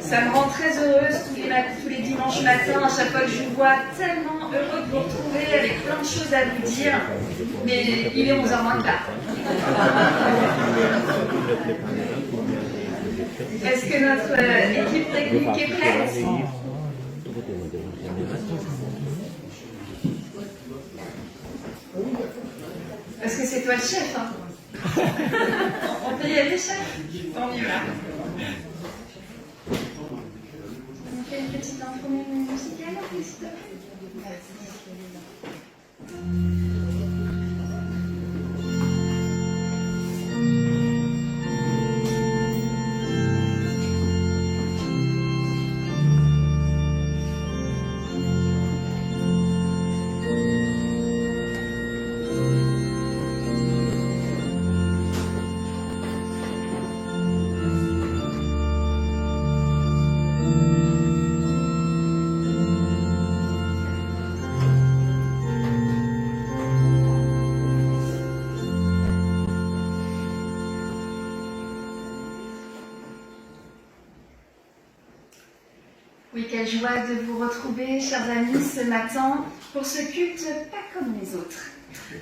Ça me rend très heureuse tous les dimanches matins, à chaque fois que je vous vois, tellement heureux de vous retrouver avec plein de choses à vous dire. Mais il est 11h moins quart. Est-ce que notre équipe technique est prête? Parce que c'est toi le chef, hein. On peut y aller, chef? On y va. On fait une petite intro musicale, s'il te plaît. Oui, quelle joie de vous retrouver, chers amis, ce matin pour ce culte pas comme les autres.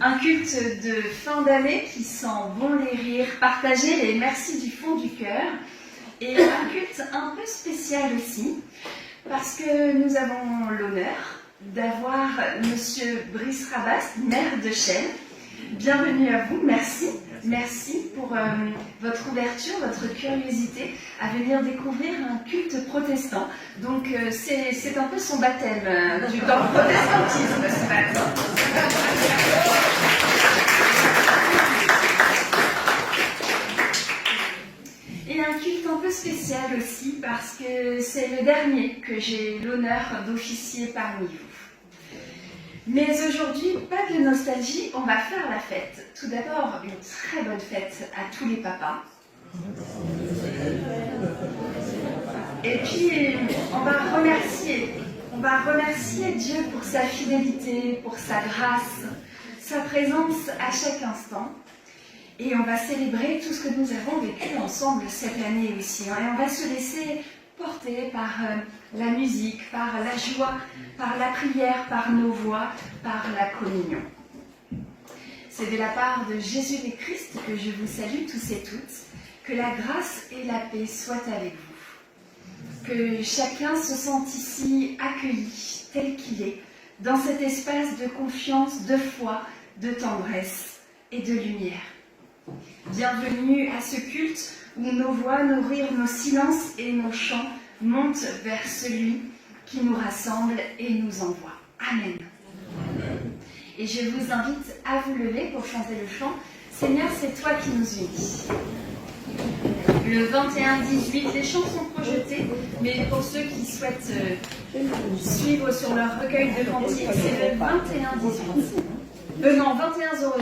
Un culte de fin d'année qui sent bon les rires, partager les merci du fond du cœur. Et un culte un peu spécial aussi, parce que nous avons l'honneur d'avoir Monsieur Brice Rabast, maire de Chelles. Bienvenue à vous, merci. Merci pour votre ouverture, votre curiosité à venir découvrir un culte protestant. Donc c'est un peu son baptême dans le protestantisme ce matin. Et un culte un peu spécial aussi parce que c'est le dernier que j'ai l'honneur d'officier parmi vous. Mais aujourd'hui, pas de nostalgie, on va faire la fête. Tout d'abord, une très bonne fête à tous les papas. Et puis, on va remercier Dieu pour sa fidélité, pour sa grâce, sa présence à chaque instant. Et on va célébrer tout ce que nous avons vécu ensemble cette année aussi. Et on va se laisser porter par la musique, par la joie, par la prière, par nos voix, par la communion. C'est de la part de Jésus le Christ que je vous salue tous et toutes. Que la grâce et la paix soient avec vous. Que chacun se sente ici accueilli tel qu'il est, dans cet espace de confiance, de foi, de tendresse et de lumière. Bienvenue à ce culte où nos voix, nos rires, nos silences et nos chants montent vers celui qui nous rassemble et nous envoie. Amen. Et je vous invite à vous lever pour chanter le chant « Seigneur, c'est toi qui nous unis ». Le 21-18, les chants sont projetés, mais pour ceux qui souhaitent suivre sur leur recueil de cantiques, c'est le 21-18. Non, 21-08.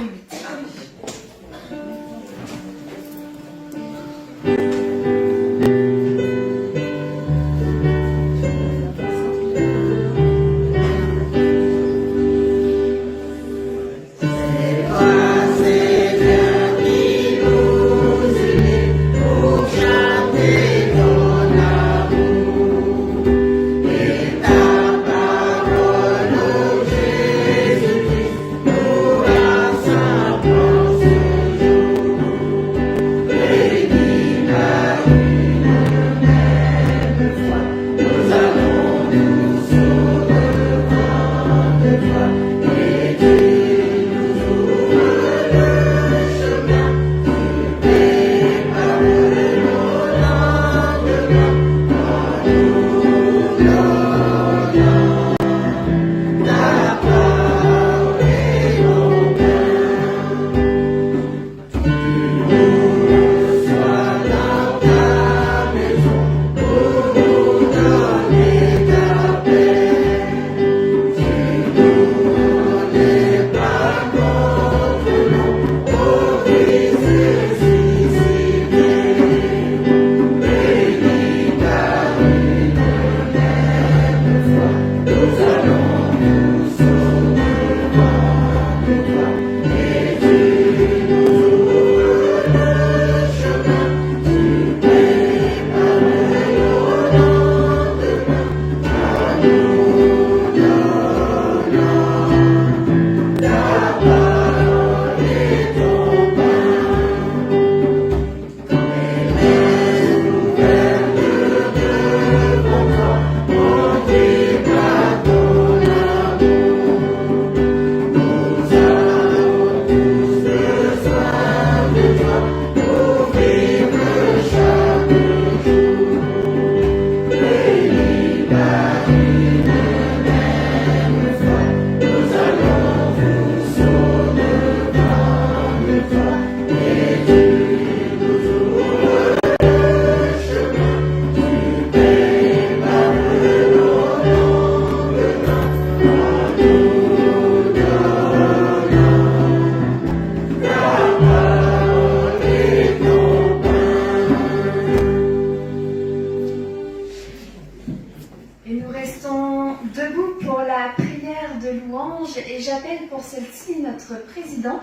président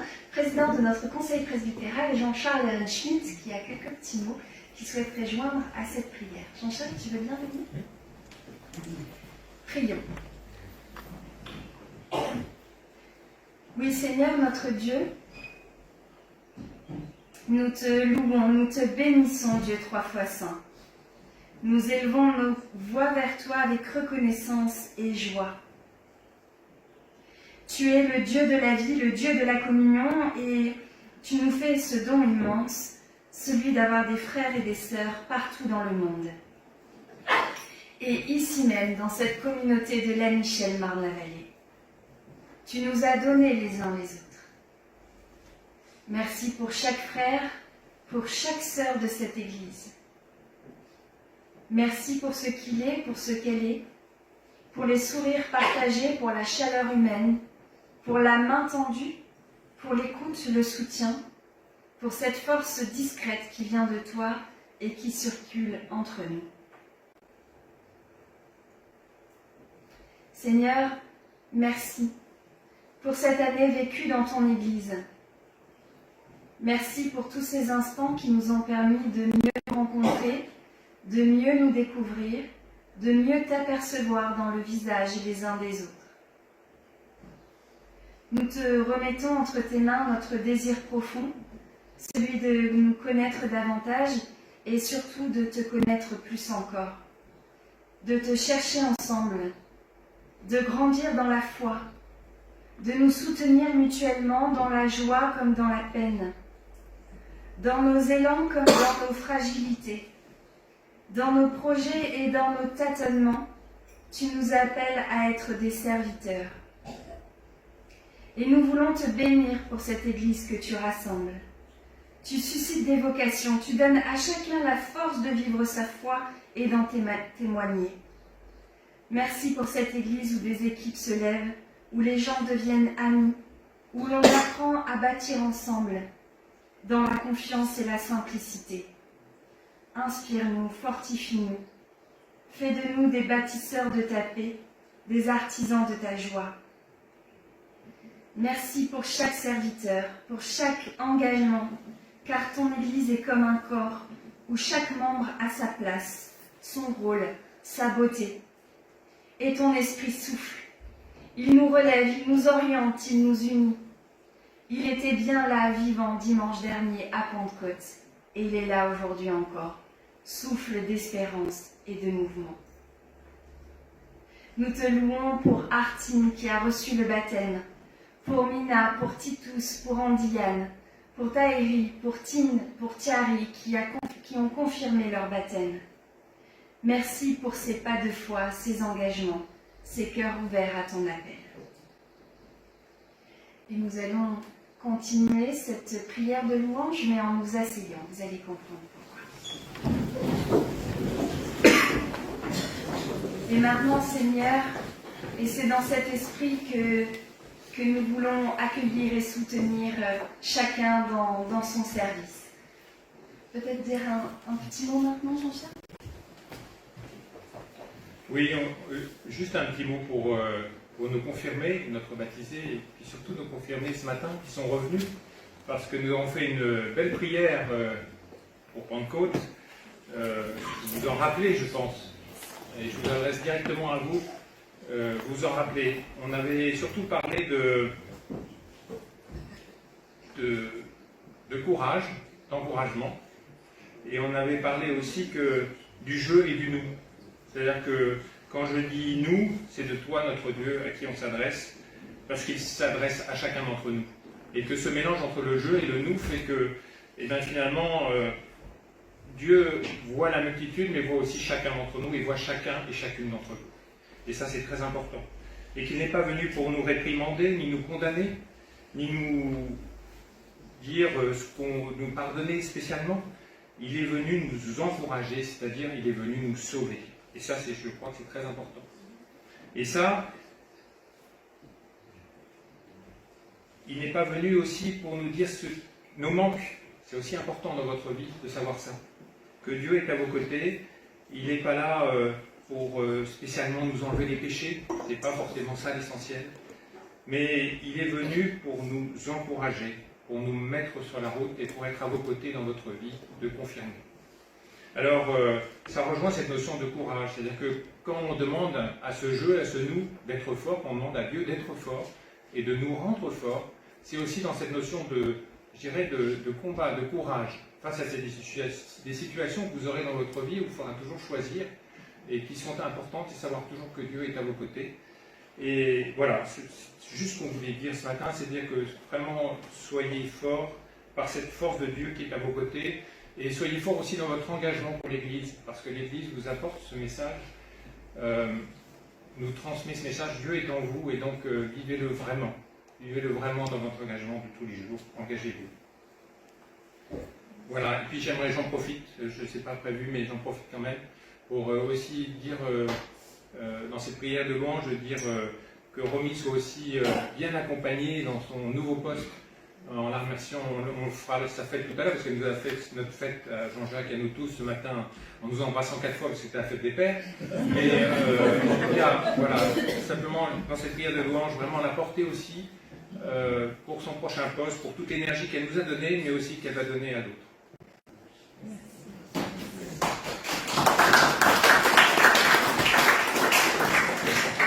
de notre conseil presbytéral, Jean-Charles Schmitt, qui a quelques petits mots qu'il souhaiterait joindre à cette prière. Jean-Charles, tu veux bien venir ? Prions. Oui, Seigneur notre Dieu, nous te louons, nous te bénissons, Dieu trois fois saint. Nous élevons nos voix vers toi avec reconnaissance et joie. Tu es le Dieu de la vie, le Dieu de la communion, et tu nous fais ce don immense, celui d'avoir des frères et des sœurs partout dans le monde. Et ici même, dans cette communauté de La Michelle Marne-la-Vallée, tu nous as donné les uns les autres. Merci pour chaque frère, pour chaque sœur de cette Église. Merci pour ce qu'il est, pour ce qu'elle est, pour les sourires partagés, pour la chaleur humaine, pour la main tendue, pour l'écoute, le soutien, pour cette force discrète qui vient de toi et qui circule entre nous. Seigneur, merci pour cette année vécue dans ton Église. Merci pour tous ces instants qui nous ont permis de mieux nous rencontrer, de mieux nous découvrir, de mieux t'apercevoir dans le visage les uns des autres. Nous te remettons entre tes mains notre désir profond, celui de nous connaître davantage et surtout de te connaître plus encore, de te chercher ensemble, de grandir dans la foi, de nous soutenir mutuellement dans la joie comme dans la peine, dans nos élans comme dans nos fragilités, dans nos projets et dans nos tâtonnements. Tu nous appelles à être des serviteurs. Et nous voulons te bénir pour cette Église que tu rassembles. Tu suscites des vocations, tu donnes à chacun la force de vivre sa foi et d'en témoigner. Merci pour cette Église où des équipes se lèvent, où les gens deviennent amis, où l'on apprend à bâtir ensemble, dans la confiance et la simplicité. Inspire-nous, fortifie-nous. Fais de nous des bâtisseurs de ta paix, des artisans de ta joie. Merci pour chaque serviteur, pour chaque engagement, car ton Église est comme un corps où chaque membre a sa place, son rôle, sa beauté. Et ton esprit souffle. Il nous relève, il nous oriente, il nous unit. Il était bien là, vivant, dimanche dernier à Pentecôte, et il est là aujourd'hui encore, souffle d'espérance et de mouvement. Nous te louons pour Artine qui a reçu le baptême, pour Mina, pour Titus, pour Andiane, pour Taëri, pour Tine, pour Thierry qui ont confirmé leur baptême. Merci pour ces pas de foi, ces engagements, ces cœurs ouverts à ton appel. Et nous allons continuer cette prière de louange, mais en nous asseyant. Vous allez comprendre pourquoi. Et maintenant, Seigneur, et c'est dans cet esprit que nous voulons accueillir et soutenir chacun dans son service. Peut-être dire un petit mot maintenant, Jean-Charles ? Oui, juste un petit mot pour nous confirmer, notre baptisé, et puis surtout nous confirmer ce matin qui sont revenus, parce que nous avons fait une belle prière pour Pentecôte. Vous vous en rappelez, je pense, et je vous adresse directement à vous. Vous en rappelez. On avait surtout parlé de courage, d'encouragement, et on avait parlé aussi du jeu et du nous. C'est-à-dire que quand je dis nous, c'est de toi, notre Dieu, à qui on s'adresse, parce qu'il s'adresse à chacun d'entre nous. Et que ce mélange entre le je et le nous fait que, finalement, Dieu voit la multitude, mais voit aussi chacun d'entre nous, et voit chacun et chacune d'entre nous. Et ça, c'est très important. Et qu'il n'est pas venu pour nous réprimander, ni nous condamner, ni nous dire ce qu'on nous pardonnait spécialement. Il est venu nous encourager, c'est-à-dire il est venu nous sauver. Et ça, je crois que c'est très important. Et ça, il n'est pas venu aussi pour nous dire nos manques. C'est aussi important dans votre vie de savoir ça. Que Dieu est à vos côtés. Il n'est pas là pour spécialement nous enlever les péchés. Ce n'est pas forcément ça l'essentiel. mais il est venu pour nous encourager, pour nous mettre sur la route et pour être à vos côtés dans votre vie, de confirmer. Alors, ça rejoint cette notion de courage, c'est-à-dire que quand on demande à ce jeu, à ce nous, d'être fort, on demande à Dieu d'être fort et de nous rendre forts, c'est aussi dans cette notion de, je dirais, de combat, de courage, face à des situations que vous aurez dans votre vie où il faudra toujours choisir et qui sont importantes et savoir toujours que Dieu est à vos côtés. Et voilà, c'est juste ce qu'on voulait dire ce matin, c'est dire que vraiment soyez forts par cette force de Dieu qui est à vos côtés et soyez forts aussi dans votre engagement pour l'Église, parce que l'Église vous apporte ce message, nous transmet ce message, Dieu est en vous et donc vivez-le vraiment dans votre engagement de tous les jours, engagez-vous. Voilà, et puis j'en profite, je ne sais pas prévu, mais j'en profite quand même, pour aussi dire, dans cette prière de louange, que Romy soit aussi bien accompagnée dans son nouveau poste, en la remerciant, on fera sa fête tout à l'heure, parce qu'elle nous a fait notre fête à Jean-Jacques et à nous tous ce matin, en nous embrassant 4 fois, parce que c'était la fête des pères. Mais en tout cas, voilà, simplement dans cette prière de louange, vraiment la porter aussi pour son prochain poste, pour toute l'énergie qu'elle nous a donnée, mais aussi qu'elle va donner à d'autres.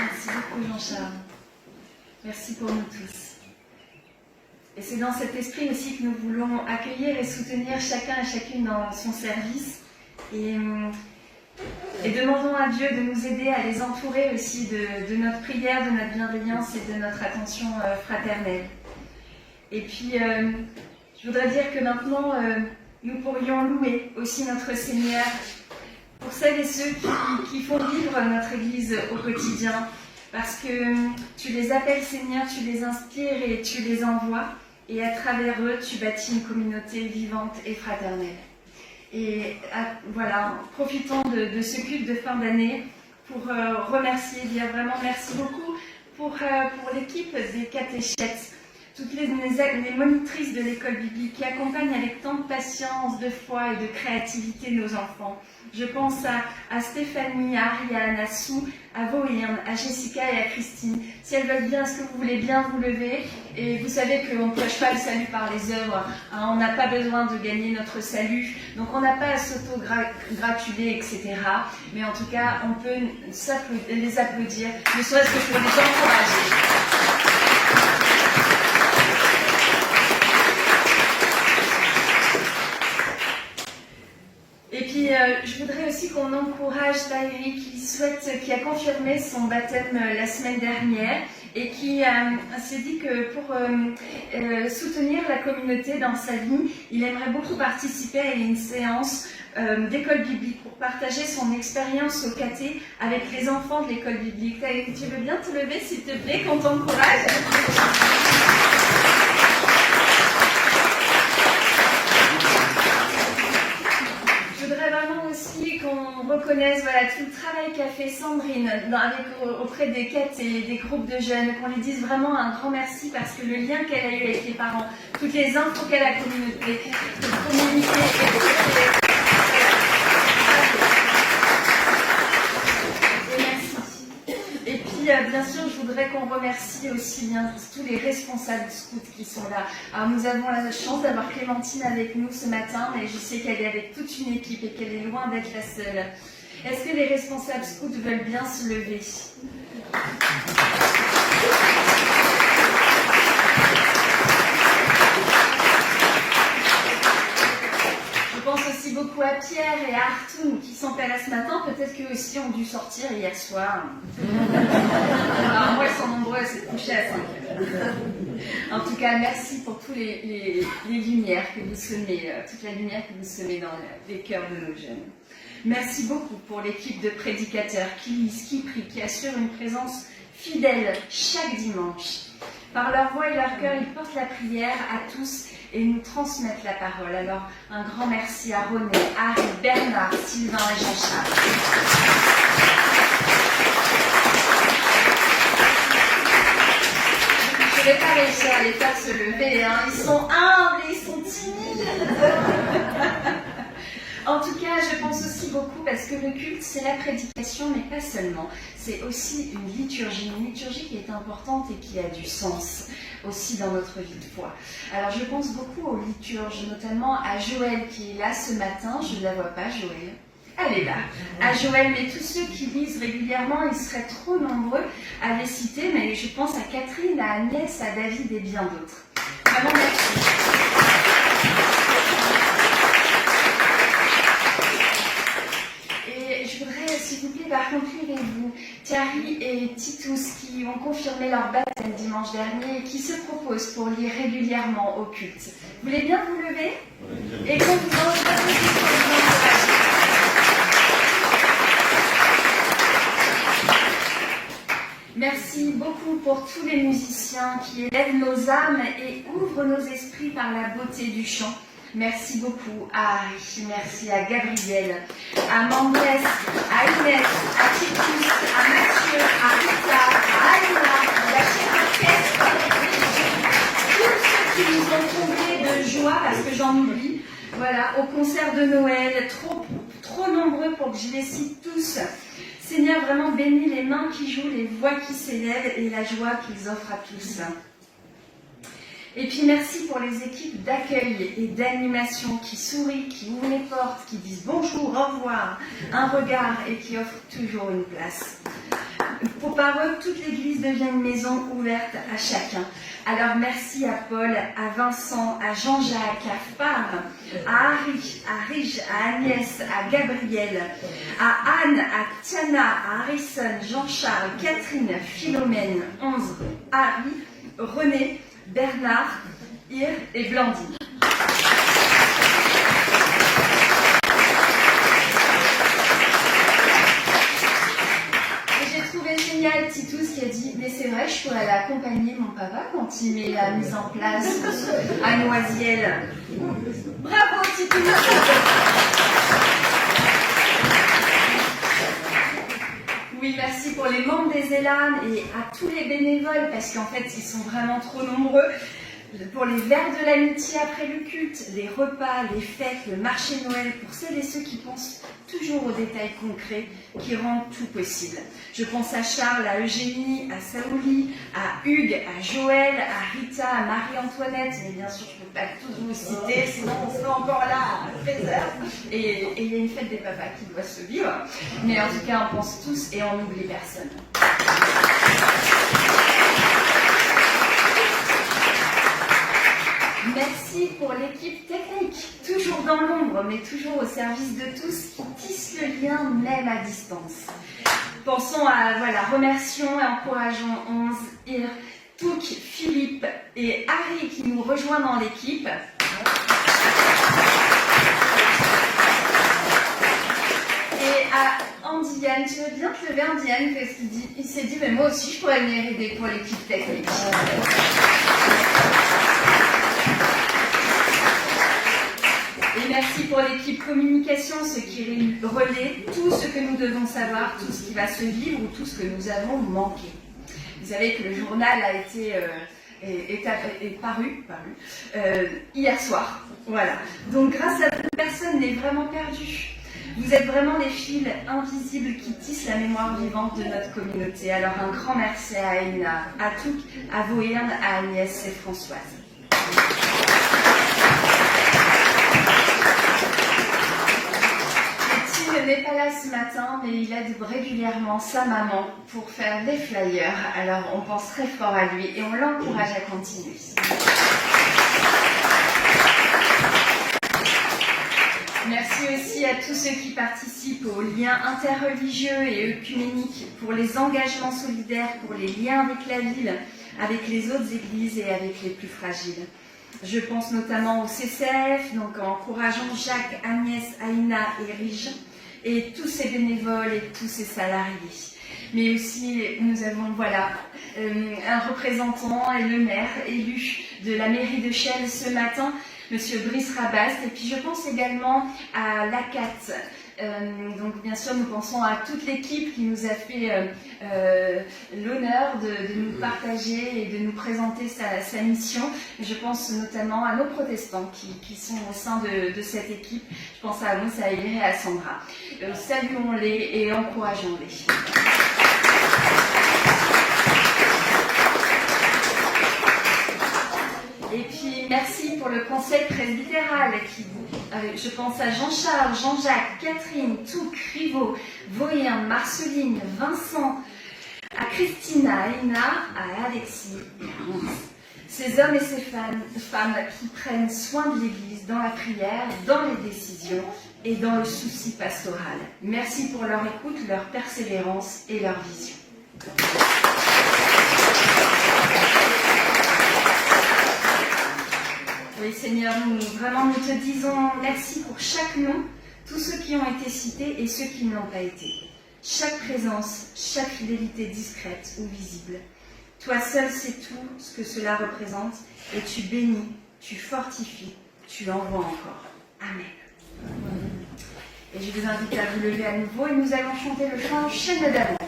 Merci beaucoup Jean-Charles. Merci pour nous tous. Et c'est dans cet esprit aussi que nous voulons accueillir et soutenir chacun et chacune dans son service. Et demandons à Dieu de nous aider à les entourer aussi de notre prière, de notre bienveillance et de notre attention fraternelle. Et puis, je voudrais dire que maintenant, nous pourrions louer aussi notre Seigneur pour celles et ceux qui font vivre notre Église au quotidien. Parce que tu les appelles Seigneur, tu les inspires et tu les envoies. Et à travers eux, tu bâtis une communauté vivante et fraternelle. Et voilà, profitons de ce culte de fin d'année pour remercier, dire vraiment merci beaucoup pour l'équipe des catéchètes, toutes les monitrices de l'école biblique qui accompagnent avec tant de patience, de foi et de créativité nos enfants. Je pense à Stéphanie, à Ariane, à Sue, à Voïrne, à Jessica et à Christine. Si elles veulent bien, est-ce que vous voulez bien vous lever? Et vous savez qu'on ne prêche pas le salut par les œuvres. Hein, on n'a pas besoin de gagner notre salut. Donc on n'a pas à s'auto-gratuler, etc. Mais en tout cas, on peut les applaudir, ne serait-ce que pour les encourager. Et puis, je voudrais aussi qu'on encourage Valérie qui a confirmé son baptême la semaine dernière et qui s'est dit que pour soutenir la communauté dans sa vie, il aimerait beaucoup participer à une séance d'école biblique pour partager son expérience au caté avec les enfants de l'école biblique. Tu veux bien te lever, s'il te plaît, qu'on t'encourage? Qu'on reconnaisse tout le travail qu'a fait Sandrine auprès des catés, des groupes de jeunes, qu'on lui dise vraiment un grand merci parce que le lien qu'elle a eu avec les parents, toutes les infos qu'elle a communiquées, bien sûr, je voudrais qu'on remercie aussi bien tous les responsables scouts qui sont là. Alors, nous avons la chance d'avoir Clémentine avec nous ce matin, et je sais qu'elle est avec toute une équipe et qu'elle est loin d'être la seule. Est-ce que les responsables scouts veulent bien se lever? Je pense aussi beaucoup à Pierre et à Artoun qui sont pas là ce matin. Peut-être qu'eux aussi ont dû sortir hier soir. Alors moi, ils sont nombreux à se coucher à 5 heures. En tout cas, merci pour toutes les lumières que vous semez, toute la lumière que vous semez dans les cœurs de nos jeunes. Merci beaucoup pour l'équipe de prédicateurs qui lisent, qui prient, qui assurent une présence fidèle chaque dimanche. Par leur voix et leur cœur, ils portent la prière à tous et nous transmettent la parole. Alors, un grand merci à René, Harry, Bernard, Sylvain et Jean-Charles. Je ne vais pas réussir à les faire se lever, hein. Ils sont humbles et ils sont timides. En tout cas, je pense aussi beaucoup parce que le culte, c'est la prédication, mais pas seulement. C'est aussi une liturgie qui est importante et qui a du sens aussi dans notre vie de foi. Alors je pense beaucoup aux liturges, notamment à Joël qui est là ce matin. Je ne la vois pas, Joël. Elle est là. À Joël, mais tous ceux qui lisent régulièrement, ils seraient trop nombreux à les citer, mais je pense à Catherine, à Agnès, à David et bien d'autres. Vraiment merci. Je voudrais, s'il vous plaît, par conclure avec vous, Thierry et Titus, qui ont confirmé leur baptême dimanche dernier et qui se proposent pour lire régulièrement au culte. Vous voulez bien vous lever? Et qu'on vous envoie Merci beaucoup pour tous les musiciens qui élèvent nos âmes et ouvrent nos esprits par la beauté du chant. Merci beaucoup à Harry, merci à Gabriel, à Mandès, à Inès, à Titus, à Mathieu, à Rita, à Aïna, à la chef orchestre, tous ceux qui nous ont comblés de joie, parce que j'en oublie, voilà, au concert de Noël, trop nombreux pour que je les cite tous. Seigneur, vraiment bénis les mains qui jouent, les voix qui s'élèvent et la joie qu'ils offrent à tous. Et puis merci pour les équipes d'accueil et d'animation qui sourient, qui ouvrent les portes, qui disent bonjour, au revoir, un regard et qui offrent toujours une place. Par eux, toute l'église devient une maison ouverte à chacun. Alors merci à Paul, à Vincent, à Jean-Jacques, à Phare, à Harry, à Rige, à Agnès, à Gabriel, à Anne, à Tiana, à Harrison, Jean-Charles, Catherine, Philomène, 11, Harry, René, Bernard, Ir et Blandine. J'ai trouvé génial Titus qui a dit mais c'est vrai, je pourrais l'accompagner mon papa quand il met la mise en place à Noisiel. Bravo Titus. Oui, merci pour les membres des ELAN et à tous les bénévoles, parce qu'en fait, ils sont vraiment trop nombreux. Pour les verres de l'amitié après le culte, les repas, les fêtes, le marché Noël, pour celles et ceux qui pensent toujours aux détails concrets qui rendent tout possible. Je pense à Charles, à Eugénie, à Saouli, à Hugues, à Joël, à Rita, à Marie-Antoinette, mais bien sûr, je ne peux pas tous vous citer, sinon on sera encore là à 13 heures. Et il y a une fête des papas qui doit se vivre. Mais en tout cas, on pense tous et on n'oublie personne. Merci pour l'équipe technique, toujours dans l'ombre, mais toujours au service de tous, qui tissent le lien même à distance. Pensons à, remercions et encourageons 11, Ir, Touk, Philippe et Harry qui nous rejoignent dans l'équipe. Et à Andiane, tu veux bien te lever Andiane, parce qu'il s'est dit, mais moi aussi je pourrais venir aider pour l'équipe technique. Et merci pour l'équipe communication, ceux qui relaient tout ce que nous devons savoir, tout ce qui va se vivre ou tout ce que nous avons manqué. Vous savez que le journal a été est paru hier soir. Voilà. Donc grâce à vous, personne n'est vraiment perdu. Vous êtes vraiment les fils invisibles qui tissent la mémoire vivante de notre communauté. Alors un grand merci à Aïna, à Touk, à Vohirn, à Agnès et Françoise. Tim n'est pas là ce matin, mais il aide régulièrement sa maman pour faire des flyers. Alors on pense très fort à lui et on l'encourage à continuer. Merci aussi à tous ceux qui participent aux liens interreligieux et œcuméniques, pour les engagements solidaires, pour les liens avec la ville, avec les autres églises et avec les plus fragiles. Je pense notamment au CCF, donc en encourageant Jacques, Agnès, Aïna et Rige, et tous ces bénévoles et tous ces salariés. Mais aussi, nous avons un représentant et le maire élu de la mairie de Chelles ce matin Monsieur Brice Rabast, et puis je pense également à l'ACAT. Donc bien sûr, nous pensons à toute l'équipe qui nous a fait l'honneur de nous partager et de nous présenter sa mission. Et je pense notamment à nos protestants qui sont au sein de cette équipe. Je pense à Moussa, à Elire et à Sandra. Saluons-les et encourageons-les. Et puis merci pour le conseil presbytéral je pense à Jean-Charles, Jean-Jacques, Catherine, Touc, Rivaux, Voyen, Marceline, Vincent, à Christina, à Ina, à Alexis et à Hans. Ces hommes et ces femmes qui prennent soin de l'Église dans la prière, dans les décisions et dans le souci pastoral. Merci pour leur écoute, leur persévérance et leur vision. Oui, Seigneur, nous te disons merci pour chaque nom, tous ceux qui ont été cités et ceux qui ne l'ont pas été. Chaque présence, chaque fidélité discrète ou visible. Toi seul sais tout ce que cela représente et tu bénis, tu fortifies, tu envoies encore. Amen. Et je vous invite à vous lever à nouveau et nous allons chanter le chant Chaîne d'amour.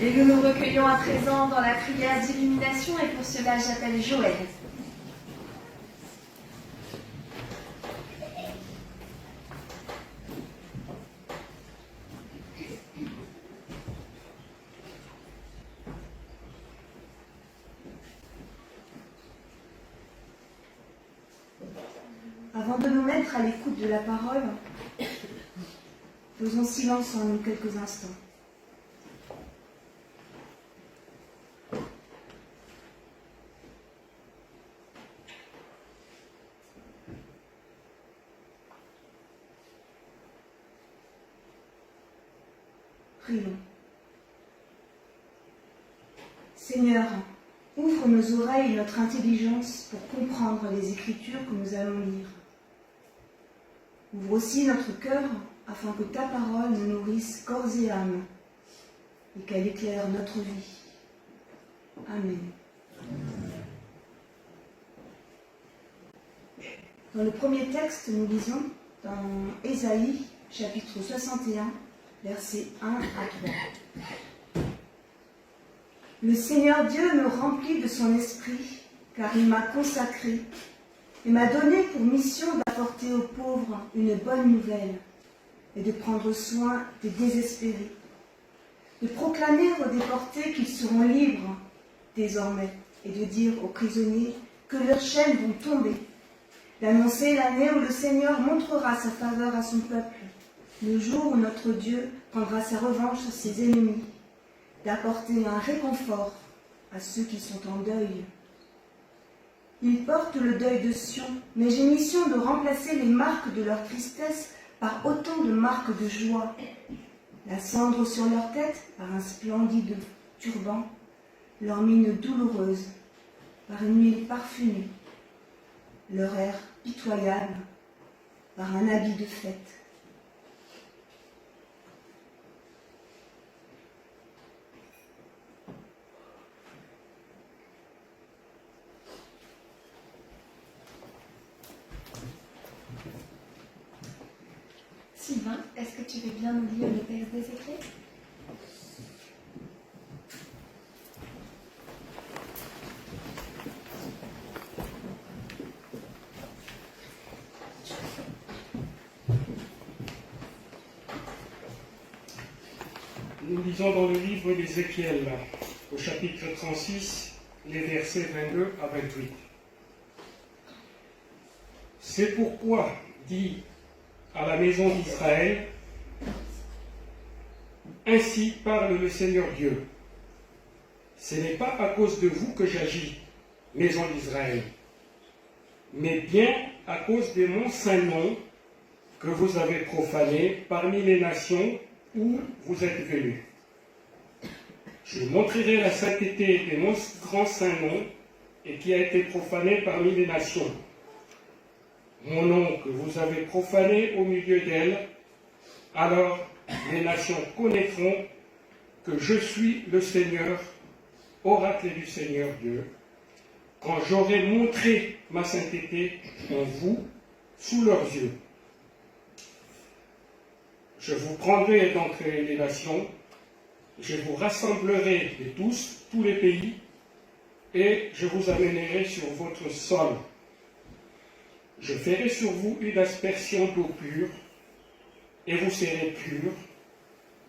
Et nous nous recueillons à présent dans la prière d'illumination et pour cela j'appelle Joël. Avant de nous mettre à l'écoute de la parole, faisons silence en nous quelques instants. Prions. Seigneur, ouvre nos oreilles et notre intelligence pour comprendre les Écritures que nous allons lire. Ouvre aussi notre cœur afin que ta parole nous nourrisse corps et âme et qu'elle éclaire notre vie. Amen. Dans le premier texte, nous lisons dans Ésaïe, chapitre 61, versets 1 à 3. Le Seigneur Dieu me remplit de son esprit, car il m'a consacré et m'a donné pour mission d'apporter aux pauvres une bonne nouvelle et de prendre soin des désespérés, de proclamer aux déportés qu'ils seront libres désormais et de dire aux prisonniers que leurs chaînes vont tomber, d'annoncer l'année où le Seigneur montrera sa faveur à son peuple, le jour où notre Dieu prendra sa revanche sur ses ennemis, d'apporter un réconfort à ceux qui sont en deuil. Ils portent le deuil de Sion, mais j'ai mission de remplacer les marques de leur tristesse par autant de marques de joie. La cendre sur leur tête par un splendide turban, leur mine douloureuse par une huile parfumée, leur air pitoyable par un habit de fête. Sylvain, est-ce que tu veux bien nous lire le texte d'Ézéchiel ? Nous lisons dans le livre d'Ézéchiel, au chapitre 36, les versets 22 à 28. C'est pourquoi, dit à la maison d'Israël, ainsi parle le Seigneur Dieu. Ce n'est pas à cause de vous que j'agis, maison d'Israël, mais bien à cause de mon saint nom que vous avez profané parmi les nations où vous êtes venus. Je montrerai la sainteté de mon grand saint nom et qui a été profané parmi les nations. Mon nom que vous avez profané au milieu d'elles, alors les nations connaîtront que je suis le Seigneur, oracle du Seigneur Dieu, quand j'aurai montré ma sainteté en vous, sous leurs yeux. Je vous prendrai d'entre les nations, je vous rassemblerai de tous les pays, et je vous amènerai sur votre sol. Je ferai sur vous une aspersion d'eau pure, et vous serez purs.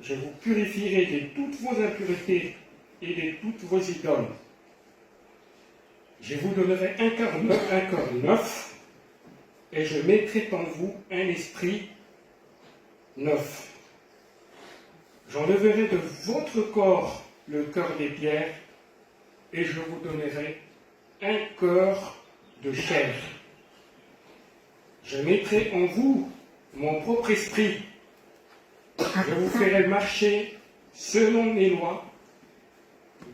Je vous purifierai de toutes vos impuretés et de toutes vos idoles. Je vous donnerai un cœur neuf, et je mettrai en vous un esprit neuf. J'enlèverai de votre corps le cœur des pierres, et je vous donnerai un cœur de chair. Je mettrai en vous mon propre esprit. Je vous ferai marcher selon mes lois,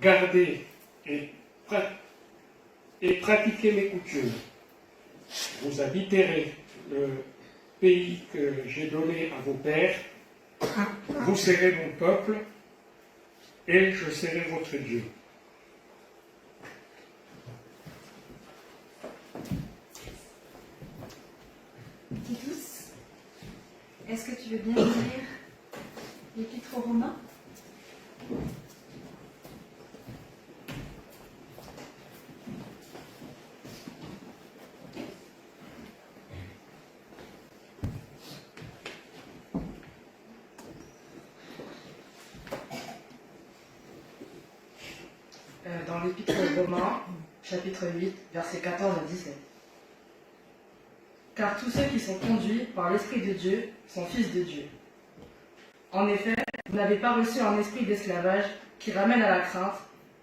garder et pratiquer mes coutumes. Vous habiterez le pays que j'ai donné à vos pères. Vous serez mon peuple et je serai votre Dieu. Titus, est-ce que tu veux bien nous lire l'Épître aux Romains ? Dans l'Épître aux Romains, chapitre 8, versets 14 à 17. Car tous ceux qui sont conduits par l'Esprit de Dieu sont fils de Dieu. En effet, vous n'avez pas reçu un esprit d'esclavage qui ramène à la crainte,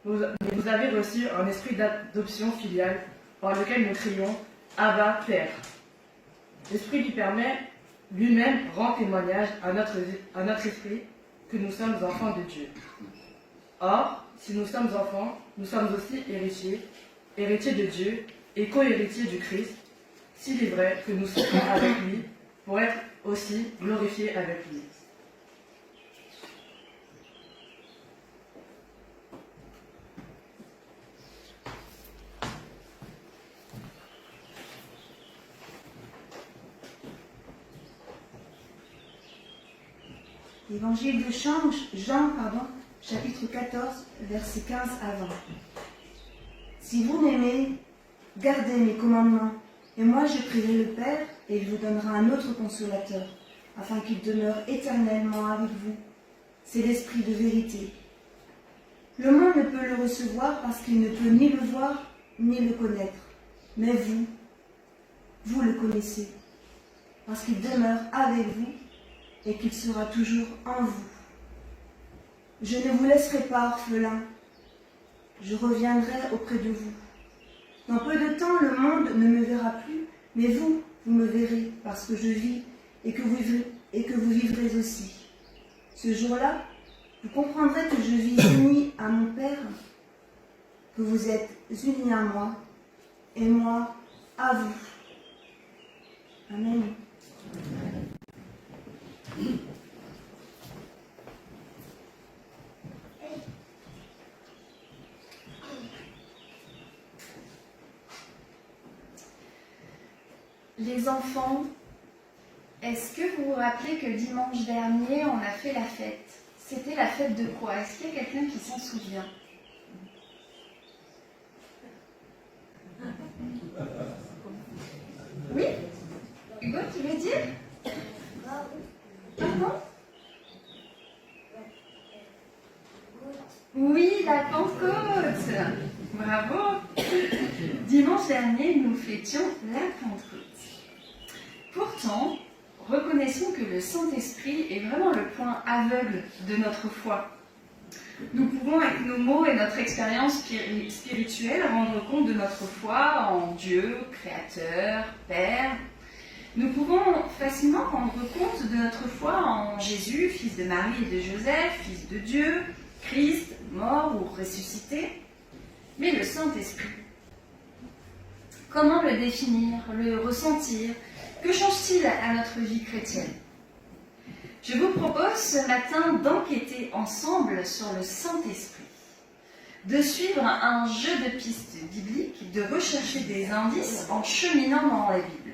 mais vous avez reçu un esprit d'adoption filiale par lequel nous crions « Abba, Père ». L'Esprit lui-même rend témoignage à notre esprit que nous sommes enfants de Dieu. Or, si nous sommes enfants, nous sommes aussi héritiers de Dieu et co-héritiers du Christ, s'il est vrai que nous souffrons avec lui pour être aussi glorifiés avec lui. Évangile de Jean, chapitre 14, versets 15 à 20. Si vous m'aimez, gardez mes commandements, et moi je prierai le Père, et il vous donnera un autre consolateur, afin qu'il demeure éternellement avec vous. C'est l'Esprit de vérité. Le monde ne peut le recevoir parce qu'il ne peut ni le voir, ni le connaître. Mais vous le connaissez, parce qu'il demeure avec vous, et qu'il sera toujours en vous. Je ne vous laisserai pas orphelins. Je reviendrai auprès de vous. Dans peu de temps, le monde ne me verra plus, mais vous me verrez, parce que je vis et que vous vivrez aussi. Ce jour-là, vous comprendrez que je vis unie à mon Père, que vous êtes unis à moi, et moi à vous. Amen. Les enfants, est-ce que vous vous rappelez que dimanche dernier, on a fait la fête? C'était la fête de quoi? Est-ce qu'il y a quelqu'un qui s'en souvient? Oui? Hugo, tu veux dire? Pardon? Oui, la Pentecôte. Bravo. Dimanche dernier, nous fêtions la Pentecôte. Pourtant, reconnaissons que le Saint-Esprit est vraiment le point aveugle de notre foi. Nous pouvons, avec nos mots et notre expérience spirituelle, rendre compte de notre foi en Dieu, Créateur, Père. Nous pouvons facilement rendre compte de notre foi en Jésus, fils de Marie et de Joseph, fils de Dieu, Christ, mort ou ressuscité. Mais le Saint-Esprit, comment le définir, le ressentir? Que change-t-il à notre vie chrétienne? Je vous propose ce matin d'enquêter ensemble sur le Saint-Esprit, de suivre un jeu de pistes bibliques, de rechercher des indices en cheminant dans la Bible.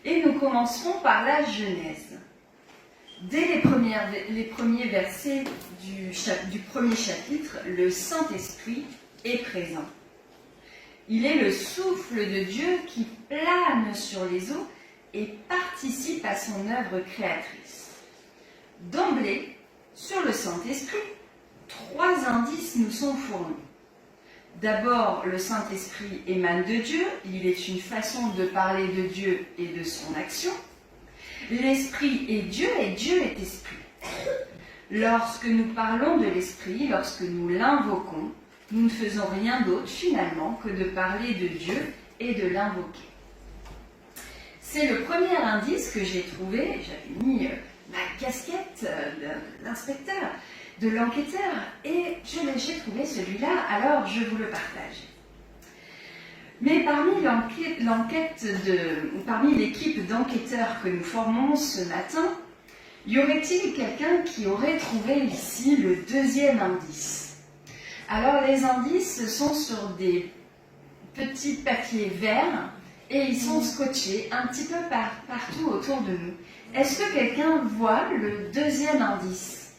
Et nous commencerons par la Genèse. Dès les premiers versets du premier chapitre, le Saint-Esprit est présent. Il est le souffle de Dieu qui plane sur les eaux et participe à son œuvre créatrice. D'emblée, sur le Saint-Esprit, 3 indices nous sont fournis. D'abord, le Saint-Esprit émane de Dieu, il est une façon de parler de Dieu et de son action. L'Esprit est Dieu et Dieu est Esprit. Lorsque nous parlons de l'Esprit, lorsque nous l'invoquons, nous ne faisons rien d'autre finalement que de parler de Dieu et de l'invoquer. C'est le premier indice que j'ai trouvé, j'avais mis ma casquette de l'inspecteur, de l'enquêteur, et j'ai trouvé celui-là, alors je vous le partage. Mais parmi l'équipe d'enquêteurs que nous formons ce matin, y aurait-il quelqu'un qui aurait trouvé ici le deuxième indice? Alors les indices sont sur des petits papiers verts et ils sont scotchés un petit peu partout autour de nous. Est-ce que quelqu'un voit le deuxième indice?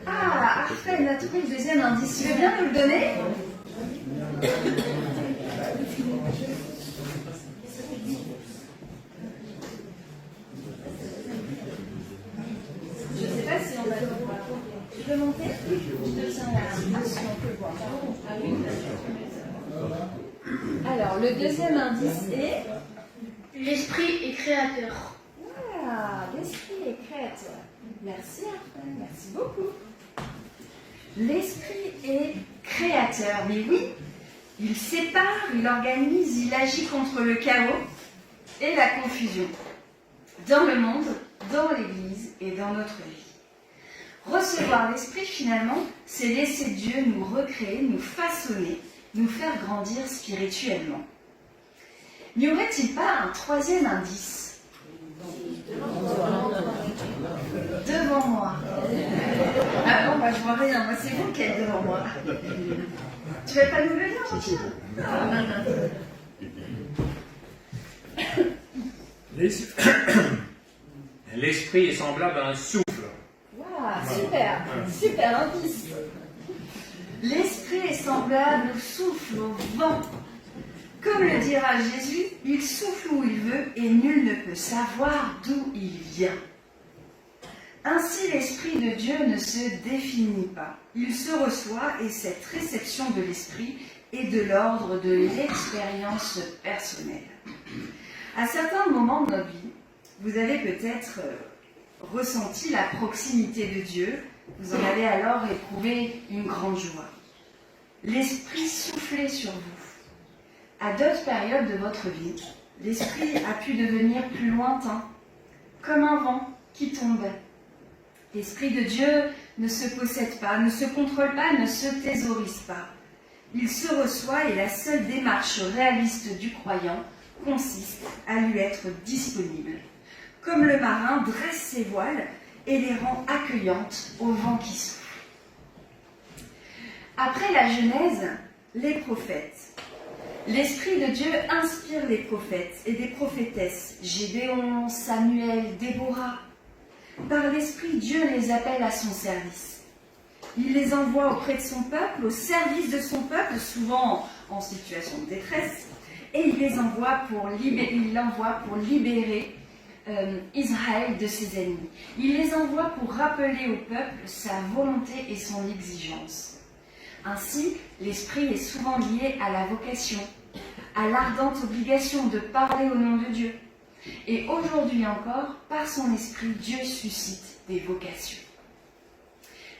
Ah, parfait, on a trouvé le deuxième indice. Tu veux bien nous le donner? Je ne sais pas si on va le voir. Tu peux monter? Je te tiens là, si on peut voir. Ah oui. Alors, le deuxième indice est... L'esprit est créateur. Ah, l'esprit est créateur. Merci, Arthur, merci beaucoup. L'esprit est créateur, mais oui, il sépare, il organise, il agit contre le chaos et la confusion dans le monde, dans l'Église et dans notre vie. Recevoir l'esprit, finalement, c'est laisser Dieu nous recréer, nous façonner, nous faire grandir spirituellement. N'y aurait-il pas un troisième indice? Devant moi. Ah non, moi je vois rien, moi c'est vous qui êtes devant moi. Tu vas pas nous le dire, mon chien? L'esprit est semblable à un souffle. Waouh, super, super indice. L'esprit est semblable au souffle, au vent. Comme le dira Jésus, il souffle où il veut et nul ne peut savoir d'où il vient. Ainsi, l'Esprit de Dieu ne se définit pas. Il se reçoit et cette réception de l'Esprit est de l'ordre de l'expérience personnelle. À certains moments de notre vie, vous avez peut-être ressenti la proximité de Dieu. Vous en avez alors éprouvé une grande joie. L'Esprit soufflait sur vous. À d'autres périodes de votre vie, l'Esprit a pu devenir plus lointain, comme un vent qui tombe. L'Esprit de Dieu ne se possède pas, ne se contrôle pas, ne se thésaurise pas. Il se reçoit et la seule démarche réaliste du croyant consiste à lui être disponible. Comme le marin dresse ses voiles et les rend accueillantes au vent qui souffle. Après la Genèse, les prophètes. L'Esprit de Dieu inspire les prophètes et des prophétesses, Gédéon, Samuel, Déborah. Par l'Esprit, Dieu les appelle à son service. Il les envoie auprès de son peuple, au service de son peuple, souvent en situation de détresse, et il les envoie pour libérer Israël de ses ennemis. Il les envoie pour rappeler au peuple sa volonté et son exigence. Ainsi, l'Esprit est souvent lié à la vocation, à l'ardente obligation de parler au nom de Dieu. Et aujourd'hui encore, par son Esprit, Dieu suscite des vocations.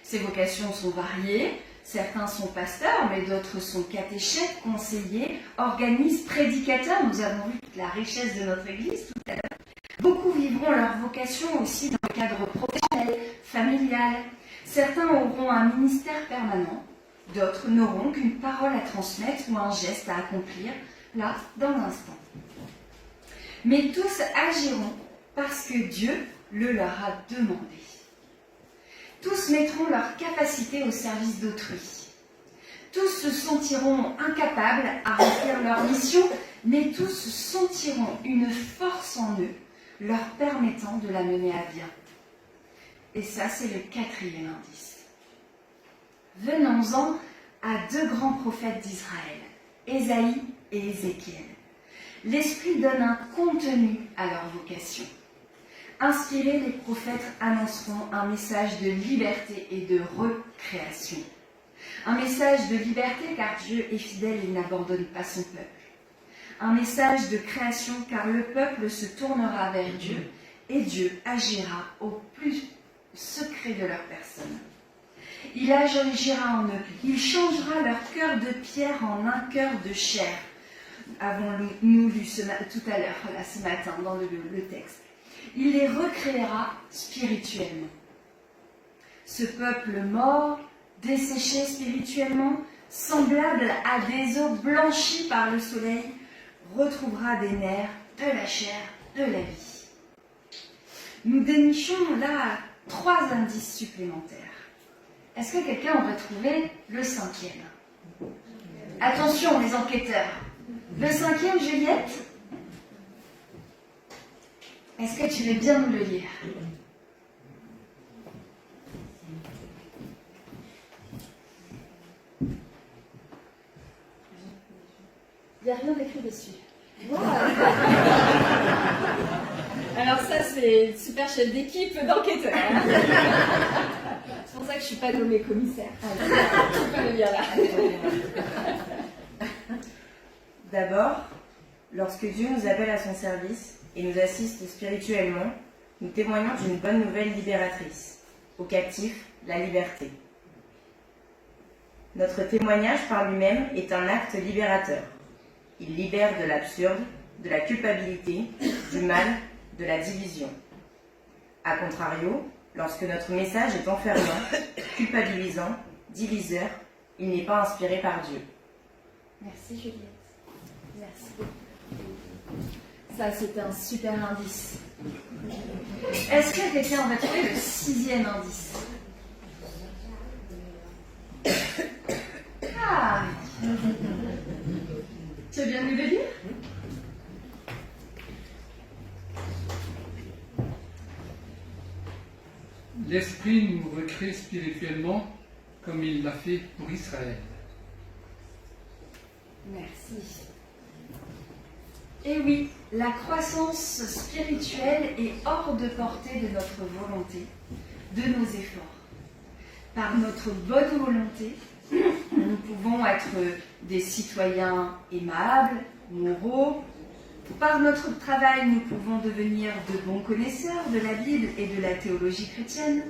Ces vocations sont variées. Certains sont pasteurs, mais d'autres sont catéchètes, conseillers, organistes, prédicateurs. Nous avons vu toute la richesse de notre Église tout à l'heure. Beaucoup vivront leur vocation aussi dans le cadre professionnel, familial. Certains auront un ministère permanent, d'autres n'auront qu'une parole à transmettre ou un geste à accomplir, là, dans l'instant. Mais tous agiront parce que Dieu le leur a demandé. Tous mettront leur capacité au service d'autrui. Tous se sentiront incapables à remplir leur mission, mais tous sentiront une force en eux leur permettant de la mener à bien. Et ça, c'est le 4e indice. Venons-en à 2 grands prophètes d'Israël, Ésaïe et Ézéchiel. L'Esprit donne un contenu à leur vocation. Inspirés, les prophètes annonceront un message de liberté et de recréation. Un message de liberté car Dieu est fidèle et n'abandonne pas son peuple. Un message de création car le peuple se tournera vers Dieu et Dieu agira au plus secret de leur personne. Il agira en eux, il changera leur cœur de pierre en un cœur de chair. Avons-nous lu tout à l'heure, là, ce matin, dans le texte. Il les recréera spirituellement. Ce peuple mort, desséché spirituellement, semblable à des eaux blanchies par le soleil, retrouvera des nerfs, de la chair, de la vie. Nous dénichons là 3 indices supplémentaires. Est-ce que quelqu'un aurait trouvé le 5e? Attention les enquêteurs. Le 5e, Juliette? Est-ce que tu veux bien nous le lire? Il n'y a rien d'écrit dessus. Wow. Alors ça, c'est le super chef d'équipe d'enquêteurs. C'est pour ça que je ne suis pas nommée commissaire. Tu peux le lire là. D'abord, lorsque Dieu nous appelle à son service et nous assiste spirituellement, nous témoignons d'une bonne nouvelle libératrice. Aux captifs, la liberté. Notre témoignage par lui-même est un acte libérateur. Il libère de l'absurde, de la culpabilité, du mal, de la division. A contrario, lorsque notre message est enfermant, culpabilisant, diviseur, il n'est pas inspiré par Dieu. Merci Juliette. Merci beaucoup. Ça, c'est un super indice. Est-ce que quelqu'un va trouver le 6e indice? Ah! Tu veux bien nous le lire? L'Esprit nous recrée spirituellement comme il l'a fait pour Israël. Merci. Et oui, la croissance spirituelle est hors de portée de notre volonté, de nos efforts. Par notre bonne volonté, nous pouvons être des citoyens aimables, moraux. Par notre travail, nous pouvons devenir de bons connaisseurs de la Bible et de la théologie chrétienne.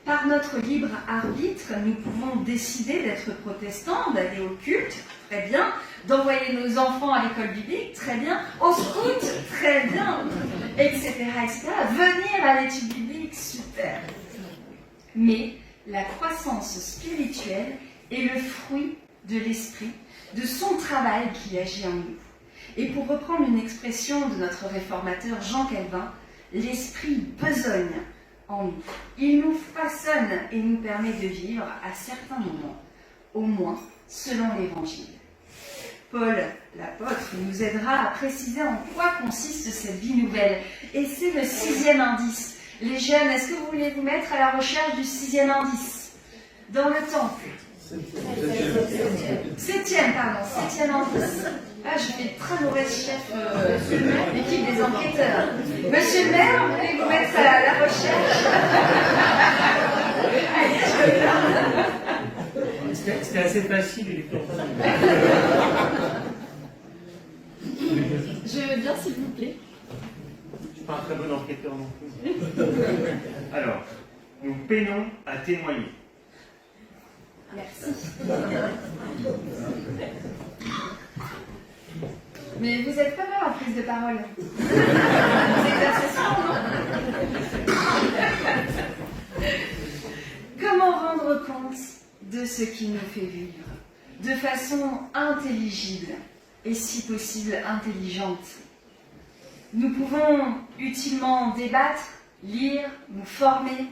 Par notre libre arbitre, nous pouvons décider d'être protestants, d'aller au culte, très bien, d'envoyer nos enfants à l'école biblique, très bien, au scout, très bien, etc., etc. Venir à l'étude biblique, super. Mais la croissance spirituelle est le fruit de l'esprit, de son travail qui agit en nous. Et pour reprendre une expression de notre réformateur Jean Calvin, l'esprit besogne en nous. Il nous façonne et nous permet de vivre à certains moments, au moins selon l'Évangile. Paul, l'apôtre, nous aidera à préciser en quoi consiste cette vie nouvelle. Et c'est le 6e indice. Les jeunes, est-ce que vous voulez vous mettre à la recherche du 6e indice dans le temple? 7e, pardon, 7e indice. Ah, je fais très mauvaise chef l'équipe des enquêteurs. Monsieur le maire, vous voulez vous mettre à la recherche? Allez, je vais là. C'était assez facile. Je veux bien, s'il vous plaît. Je suis pas un très bon enquêteur non plus. Alors, nous peinons à témoigner. Merci. Mais vous êtes pas mal en prise de parole. Vous exercez ça, non? Comment rendre compte de ce qui nous fait vivre de façon intelligible et si possible intelligente? Nous pouvons utilement débattre, lire, nous former.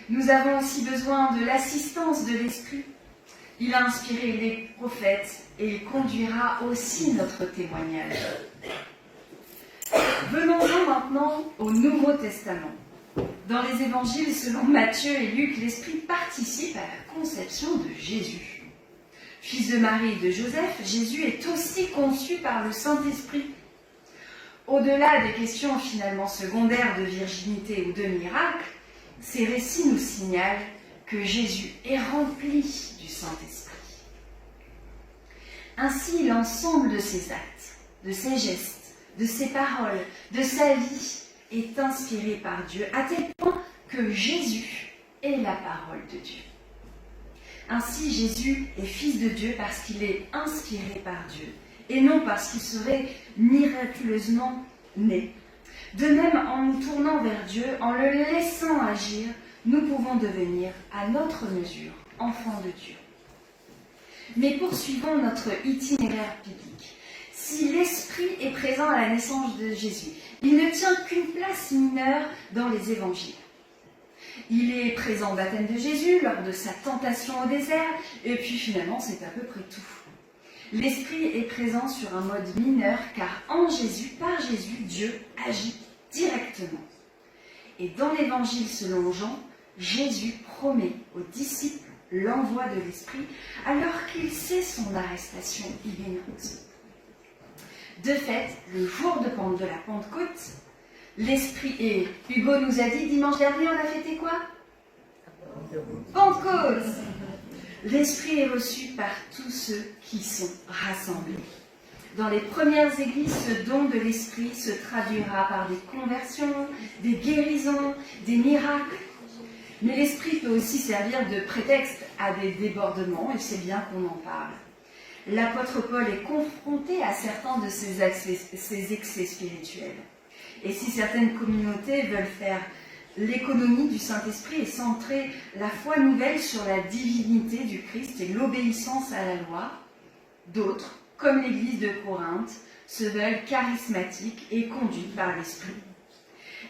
Nous avons aussi besoin de l'assistance de l'Esprit. Il a inspiré les prophètes et il conduira aussi notre témoignage. Venons-en maintenant au Nouveau Testament. Dans les évangiles selon Matthieu et Luc, l'Esprit participe à la conception de Jésus. Fils de Marie et de Joseph, Jésus est aussi conçu par le Saint-Esprit. Au-delà des questions finalement secondaires de virginité ou de miracle, ces récits nous signalent que Jésus est rempli du Saint-Esprit. Ainsi, l'ensemble de ses actes, de ses gestes, de ses paroles, de sa vie est inspiré par Dieu, à tel point que Jésus est la parole de Dieu. Ainsi, Jésus est fils de Dieu parce qu'il est inspiré par Dieu, et non parce qu'il serait miraculeusement né. De même, en nous tournant vers Dieu, en le laissant agir, nous pouvons devenir, à notre mesure, enfants de Dieu. Mais poursuivons notre itinéraire biblique. Si l'Esprit est présent à la naissance de Jésus, il ne tient qu'une place mineure dans les évangiles. Il est présent au baptême de Jésus, lors de sa tentation au désert, et puis finalement c'est à peu près tout. L'Esprit est présent sur un mode mineur, car en Jésus, par Jésus, Dieu agit directement. Et dans l'évangile selon Jean, Jésus promet aux disciples l'envoi de l'Esprit, alors qu'il sait son arrestation imminente. De fait, le jour de la Pentecôte, l'Esprit et Hugo nous a dit, dimanche dernier, on a fêté quoi? Pentecôte. L'Esprit est reçu par tous ceux qui sont rassemblés. Dans les premières églises, ce don de l'Esprit se traduira par des conversions, des guérisons, des miracles. Mais l'Esprit peut aussi servir de prétexte à des débordements, et c'est bien qu'on en parle. L'apôtre Paul est confronté à certains de ces excès spirituels. Et si certaines communautés veulent faire l'économie du Saint-Esprit et centrer la foi nouvelle sur la divinité du Christ et l'obéissance à la loi, d'autres, comme l'église de Corinthe, se veulent charismatiques et conduites par l'Esprit.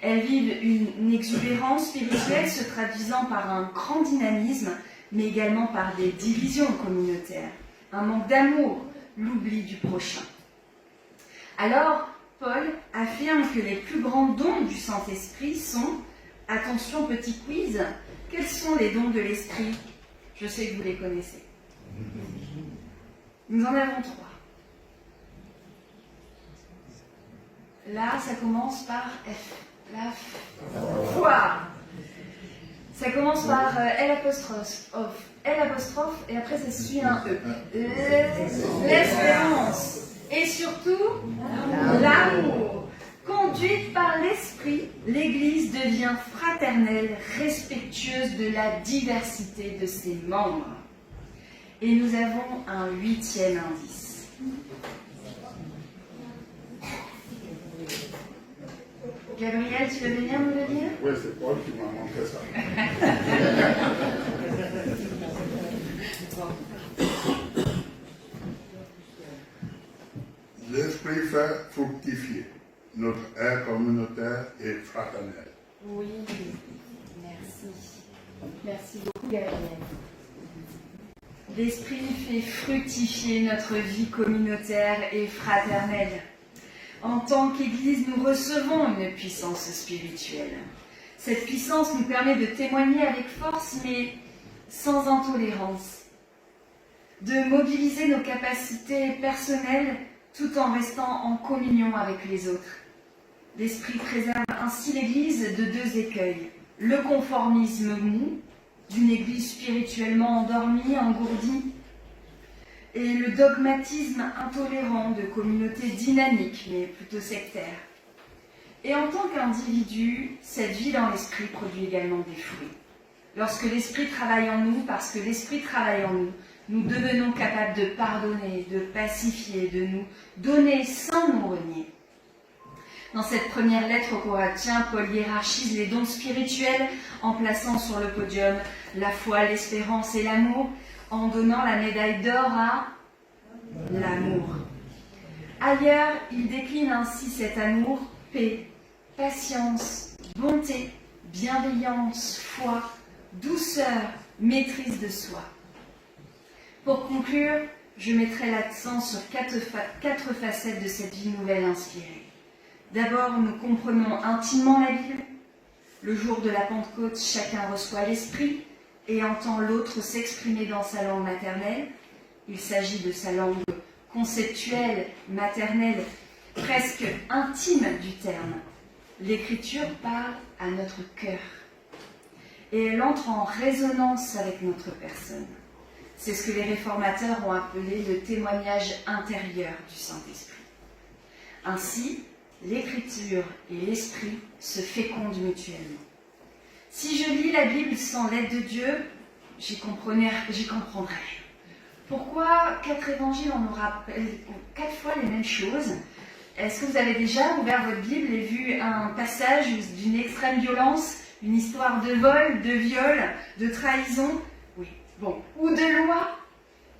Elles vivent une exubérance spirituelle se traduisant par un grand dynamisme, mais également par des divisions communautaires, un manque d'amour, l'oubli du prochain. Alors, Paul affirme que les plus grands dons du Saint-Esprit sont, attention petit quiz, quels sont les dons de l'Esprit? Je sais que vous les connaissez. Nous en avons 3. Là, ça commence par F. La foi. Ça commence par L apostrophe, et après ça suit un E. L'espérance. Et surtout, l'amour. Conduite par l'Esprit, l'Église devient fraternelle, respectueuse de la diversité de ses membres. Et nous avons un 8e indice. Gabriel, tu veux venir me le dire? Oui, c'est Paul qui m'a montré ça. L'esprit fait fructifier notre air communautaire et fraternel. Oui, merci. Merci beaucoup, Gabriel. L'esprit fait fructifier notre vie communautaire et fraternelle. En tant qu'Église, nous recevons une puissance spirituelle. Cette puissance nous permet de témoigner avec force, mais sans intolérance, de mobiliser nos capacités personnelles tout en restant en communion avec les autres. L'Esprit préserve ainsi l'Église de 2 écueils. Le conformisme mou, d'une Église spirituellement endormie, engourdie, et le dogmatisme intolérant de communautés dynamiques, mais plutôt sectaires. Et en tant qu'individu, cette vie dans l'esprit produit également des fruits. Lorsque l'esprit travaille en nous, parce que l'esprit travaille en nous, nous devenons capables de pardonner, de pacifier, de nous donner sans nous renier. Dans cette première lettre aux Corinthiens, Paul hiérarchise les dons spirituels en plaçant sur le podium la foi, l'espérance et l'amour, en donnant la médaille d'or à l'amour. Ailleurs, il décline ainsi cet amour: paix, patience, bonté, bienveillance, foi, douceur, maîtrise de soi. Pour conclure, je mettrai l'accent sur 4 facettes de cette vie nouvelle inspirée. D'abord, nous comprenons intimement la Bible. Le jour de la Pentecôte, chacun reçoit l'Esprit et entend l'autre s'exprimer dans sa langue maternelle. Il s'agit de sa langue conceptuelle, maternelle, presque intime du terme. L'Écriture parle à notre cœur et elle entre en résonance avec notre personne. C'est ce que les réformateurs ont appelé le témoignage intérieur du Saint-Esprit. Ainsi, l'Écriture et l'Esprit se fécondent mutuellement. Si je lis la Bible sans l'aide de Dieu, j'y comprendrai rien. Pourquoi 4 évangiles, on nous rappelle 4 fois les mêmes choses? Est-ce que vous avez déjà ouvert votre Bible et vu un passage d'une extrême violence, une histoire de vol, de viol, de trahison? Oui. Bon. Ou de loi?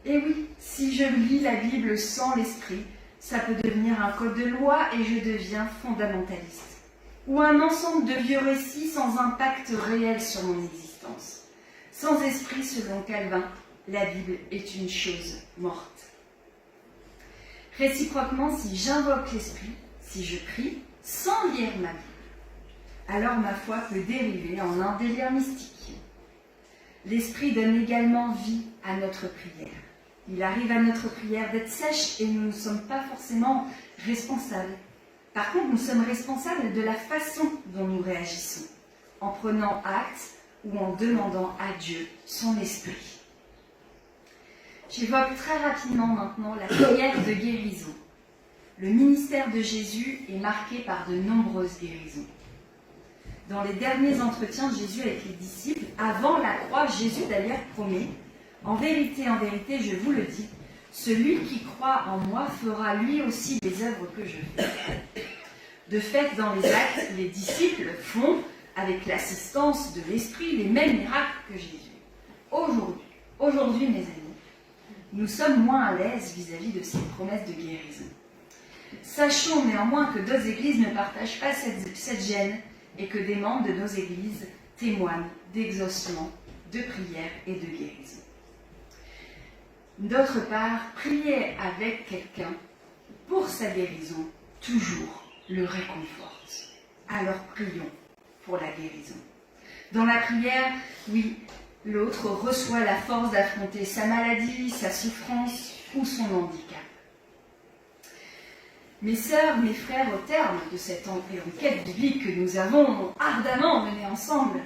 Et oui, si je lis la Bible sans l'Esprit, ça peut devenir un code de loi et je deviens fondamentaliste. Ou un ensemble de vieux récits sans impact réel sur mon existence. Sans esprit, selon Calvin, la Bible est une chose morte. Réciproquement, si j'invoque l'Esprit, si je prie, sans lire ma Bible, alors ma foi peut dériver en un délire mystique. L'Esprit donne également vie à notre prière. Il arrive à notre prière d'être sèche et nous ne sommes pas forcément responsables. Par contre, nous sommes responsables de la façon dont nous réagissons, en prenant acte ou en demandant à Dieu son esprit. J'évoque très rapidement maintenant la prière de guérison. Le ministère de Jésus est marqué par de nombreuses guérisons. Dans les derniers entretiens de Jésus avec les disciples, avant la croix, Jésus d'ailleurs promet: en vérité, je vous le dis, celui qui croit en moi fera lui aussi les œuvres que je fais. De fait, dans les actes, les disciples font, avec l'assistance de l'Esprit, les mêmes miracles que Jésus. Aujourd'hui, mes amis, nous sommes moins à l'aise vis-à-vis de ces promesses de guérison. Sachons néanmoins que d'autres églises ne partagent pas cette gêne et que des membres de nos églises témoignent d'exaucement, de prière et de guérison. D'autre part, prier avec quelqu'un pour sa guérison, toujours le réconforte. Alors prions pour la guérison. Dans la prière, oui, l'autre reçoit la force d'affronter sa maladie, sa souffrance ou son handicap. Mes sœurs, mes frères, au terme de cette enquête biblique que nous avons ardemment menée ensemble,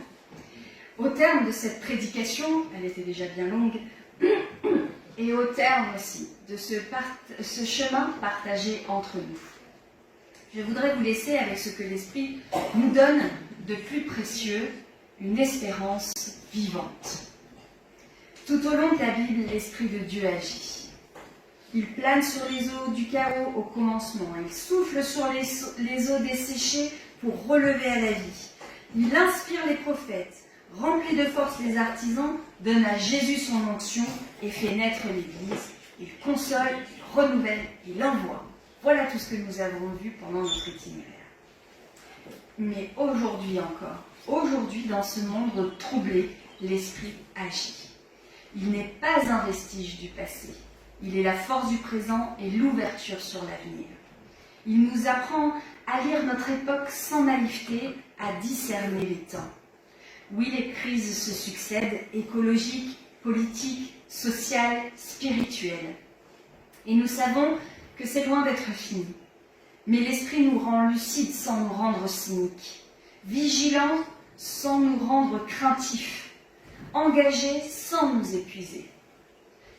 Au terme de cette prédication, elle était déjà bien longue, et au terme aussi de ce chemin partagé entre nous, je voudrais vous laisser avec ce que l'Esprit nous donne de plus précieux, une espérance vivante. Tout au long de la Bible, l'Esprit de Dieu agit. Il plane sur les eaux du chaos au commencement. Il souffle sur les eaux desséchées pour relever à la vie. Il inspire les prophètes, remplit de force les artisans, donne à Jésus son onction et fait naître l'Église. Il console, il renouvelle, il envoie. Voilà tout ce que nous avons vu pendant notre itinéraire. Mais aujourd'hui encore, aujourd'hui dans ce monde troublé, l'Esprit agit. Il n'est pas un vestige du passé. Il est la force du présent et l'ouverture sur l'avenir. Il nous apprend à lire notre époque sans naïveté, à discerner les temps. Oui, les crises se succèdent, écologiques, politiques, sociales, spirituelles. Et nous savons que c'est loin d'être fini. Mais l'Esprit nous rend lucides sans nous rendre cyniques, vigilants sans nous rendre craintifs, engagés sans nous épuiser.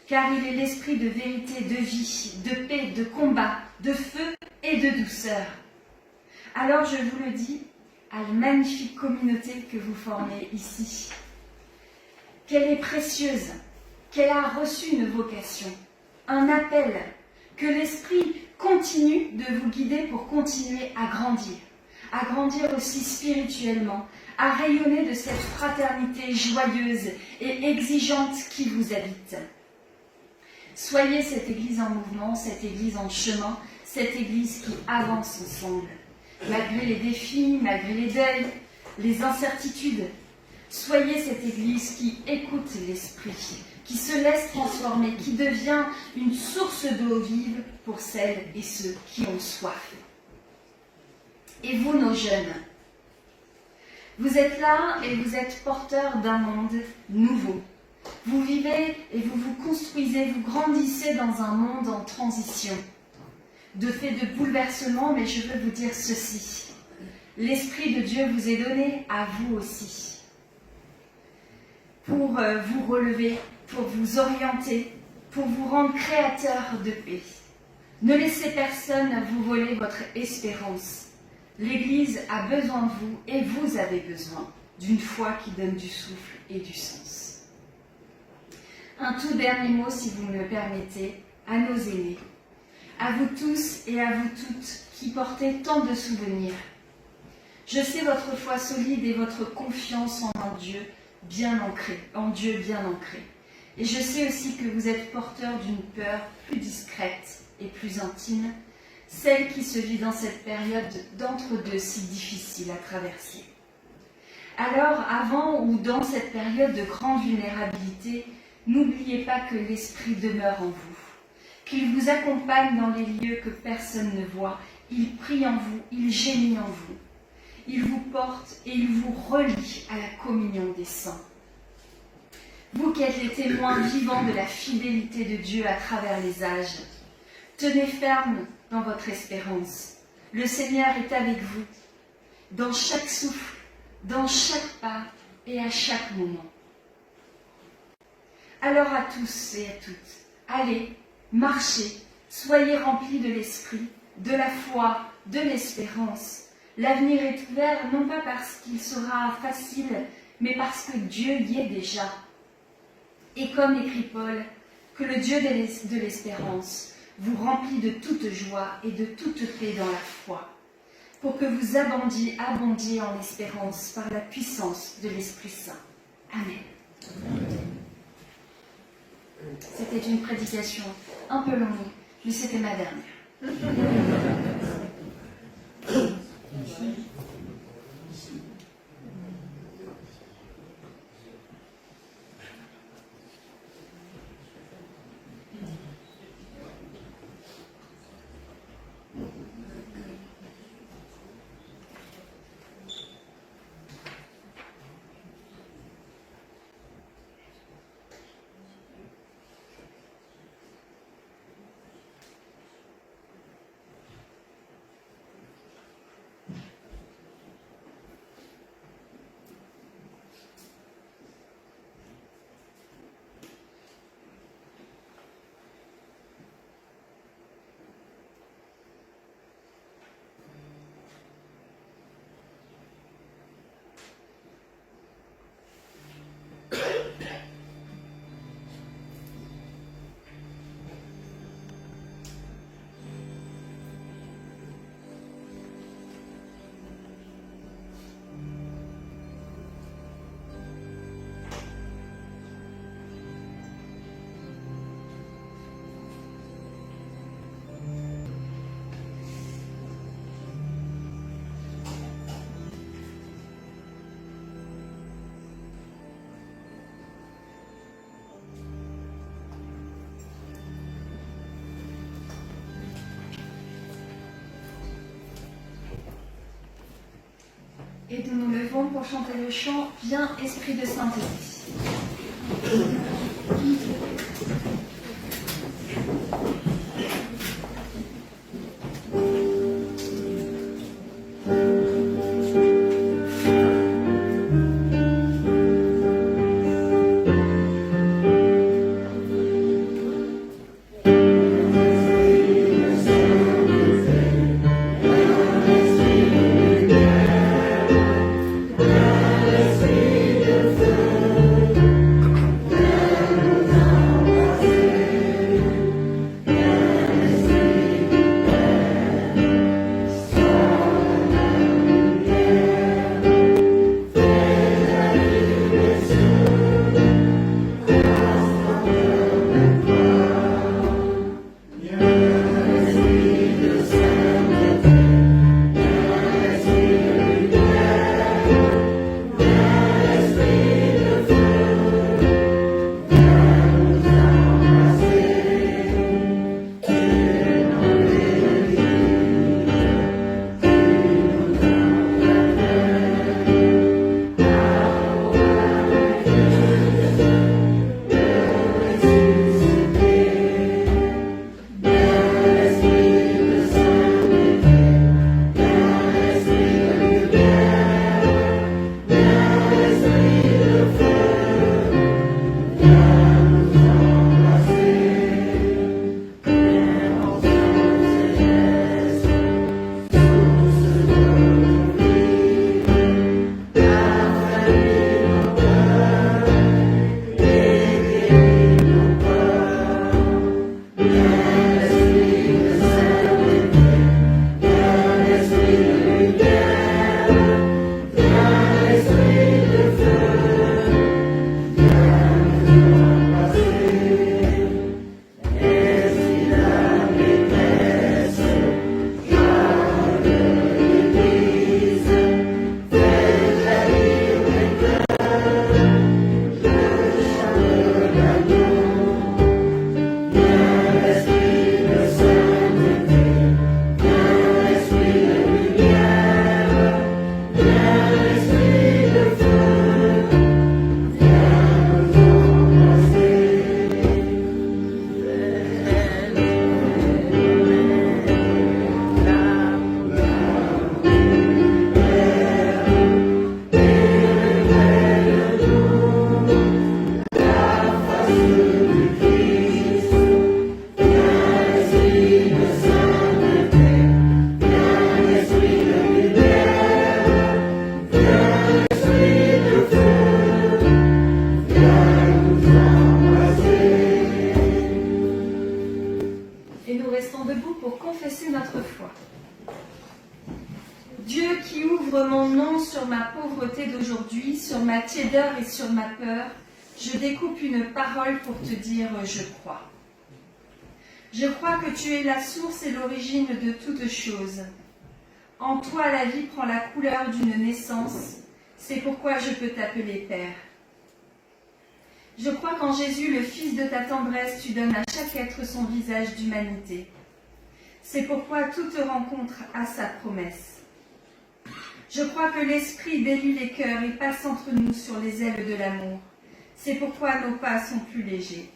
Car il est l'Esprit de vérité, de vie, de paix, de combat, de feu et de douceur. Alors je vous le dis, à la magnifique communauté que vous formez ici, qu'elle est précieuse, qu'elle a reçu une vocation, un appel, que l'Esprit continue de vous guider pour continuer à grandir aussi spirituellement, à rayonner de cette fraternité joyeuse et exigeante qui vous habite. Soyez cette Église en mouvement, cette Église en chemin, cette Église qui avance ensemble. Malgré les défis, malgré les deuils, les incertitudes, soyez cette Église qui écoute l'Esprit, qui se laisse transformer, qui devient une source d'eau vive pour celles et ceux qui ont soif. Et vous, nos jeunes, vous êtes là et vous êtes porteurs d'un monde nouveau. Vous vivez et vous vous construisez, vous grandissez dans un monde en transition, de fait de bouleversement, mais je veux vous dire ceci. L'Esprit de Dieu vous est donné à vous aussi, pour vous relever, pour vous orienter, pour vous rendre créateurs de paix. Ne laissez personne vous voler votre espérance. L'Église a besoin de vous et vous avez besoin d'une foi qui donne du souffle et du sens. Un tout dernier mot, si vous me le permettez, à nos aînés, à vous tous et à vous toutes qui portez tant de souvenirs. Je sais votre foi solide et votre confiance en un Dieu bien ancré, Et je sais aussi que vous êtes porteurs d'une peur plus discrète et plus intime, celle qui se vit dans cette période d'entre-deux si difficile à traverser. Alors, avant ou dans cette période de grande vulnérabilité, n'oubliez pas que l'Esprit demeure en vous, qu'il vous accompagne dans les lieux que personne ne voit, il prie en vous, il gémit en vous, il vous porte et il vous relie à la communion des saints. Vous qui êtes les témoins vivants de la fidélité de Dieu à travers les âges, tenez ferme dans votre espérance. Le Seigneur est avec vous, dans chaque souffle, dans chaque pas et à chaque moment. Alors à tous et à toutes, allez, marchez, soyez remplis de l'Esprit, de la foi, de l'espérance. L'avenir est ouvert non pas parce qu'il sera facile, mais parce que Dieu y est déjà. Et comme écrit Paul, que le Dieu de l'espérance vous remplit de toute joie et de toute paix dans la foi, pour que vous abondiez en espérance par la puissance de l'Esprit Saint. Amen. C'était une prédication un peu longue, mais c'était ma dernière. Et nous nous levons pour chanter le chant « Viens, Esprit de sainteté ». Dieu qui ouvre mon nom sur ma pauvreté d'aujourd'hui, sur ma tiédeur et sur ma peur, je découpe une parole pour te dire « je crois ». Je crois que tu es la source et l'origine de toutes choses. En toi, la vie prend la couleur d'une naissance. C'est pourquoi je peux t'appeler Père. Je crois qu'en Jésus, le Fils de ta tendresse, tu donnes à chaque être son visage d'humanité. C'est pourquoi toute rencontre a sa promesse. Je crois que l'Esprit délie les cœurs et passe entre nous sur les ailes de l'amour. C'est pourquoi nos pas sont plus légers.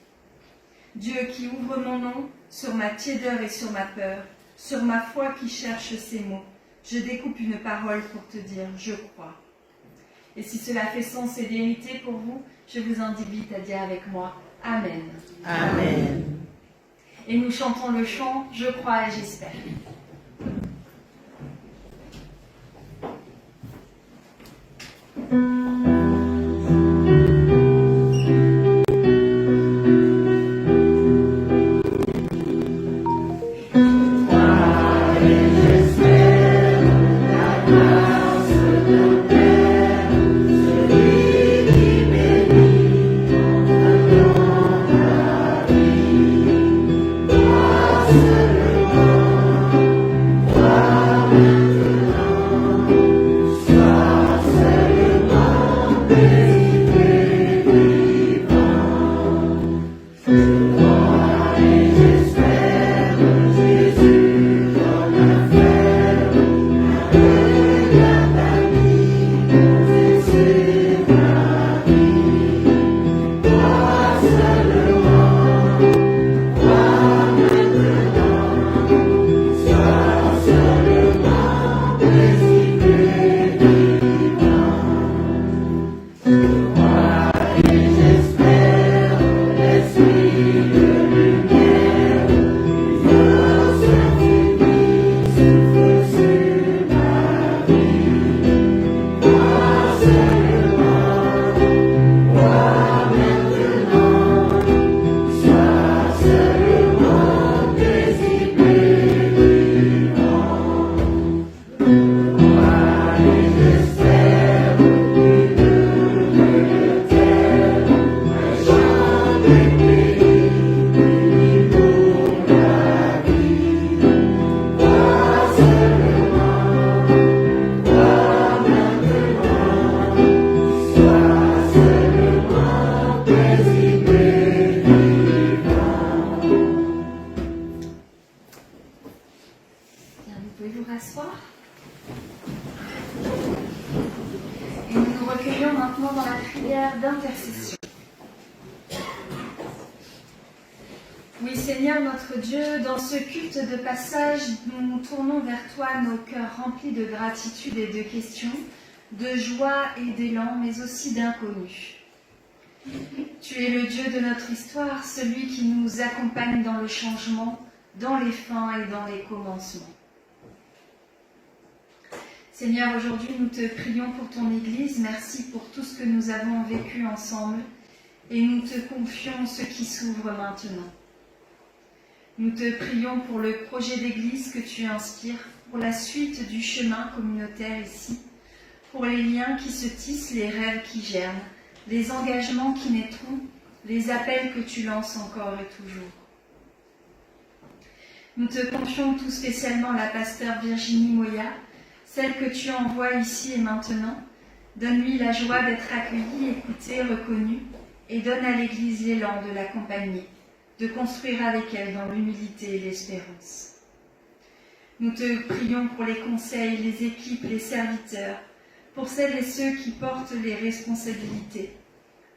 Dieu qui ouvre mon nom sur ma tiédeur et sur ma peur, sur ma foi qui cherche ses mots, je découpe une parole pour te dire « je crois ». Et si cela fait sens et vérité pour vous, je vous invite à dire avec moi « Amen ». Amen. Et nous chantons le chant « Je crois et j'espère ». Thank you. Seigneur notre Dieu, dans ce culte de passage, nous nous tournons vers toi, nos cœurs remplis de gratitude et de questions, de joie et d'élan, mais aussi d'inconnu. Tu es le Dieu de notre histoire, celui qui nous accompagne dans le changement, dans les fins et dans les commencements. Seigneur, aujourd'hui nous te prions pour ton Église, merci pour tout ce que nous avons vécu ensemble et nous te confions ce qui s'ouvre maintenant. Nous te prions pour le projet d'Église que tu inspires, pour la suite du chemin communautaire ici, pour les liens qui se tissent, les rêves qui germent, les engagements qui naîtront, les appels que tu lances encore et toujours. Nous te confions tout spécialement la pasteure Virginie Moya, celle que tu envoies ici et maintenant. Donne-lui la joie d'être accueillie, écoutée, reconnue, et donne à l'Église l'élan de l'accompagner, de construire avec elle dans l'humilité et l'espérance. Nous te prions pour les conseils, les équipes, les serviteurs, pour celles et ceux qui portent les responsabilités,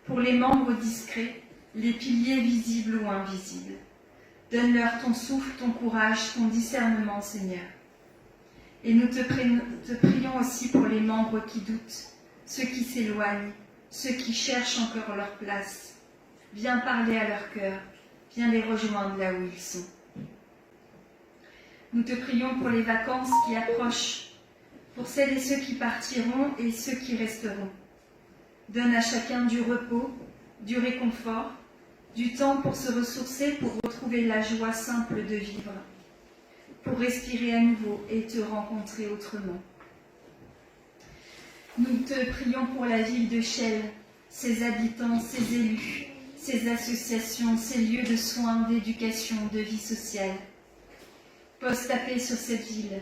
pour les membres discrets, les piliers visibles ou invisibles. Donne-leur ton souffle, ton courage, ton discernement, Seigneur. Et nous te prions aussi pour les membres qui doutent, ceux qui s'éloignent, ceux qui cherchent encore leur place. Viens parler à leur cœur, viens les rejoindre là où ils sont. Nous te prions pour les vacances qui approchent, pour celles et ceux qui partiront et ceux qui resteront. Donne à chacun du repos, du réconfort, du temps pour se ressourcer, pour retrouver la joie simple de vivre, pour respirer à nouveau et te rencontrer autrement. Nous te prions pour la ville de Chelles, ses habitants, ses élus, ses associations, ses lieux de soins, d'éducation, de vie sociale. Pose ta paix sur cette ville,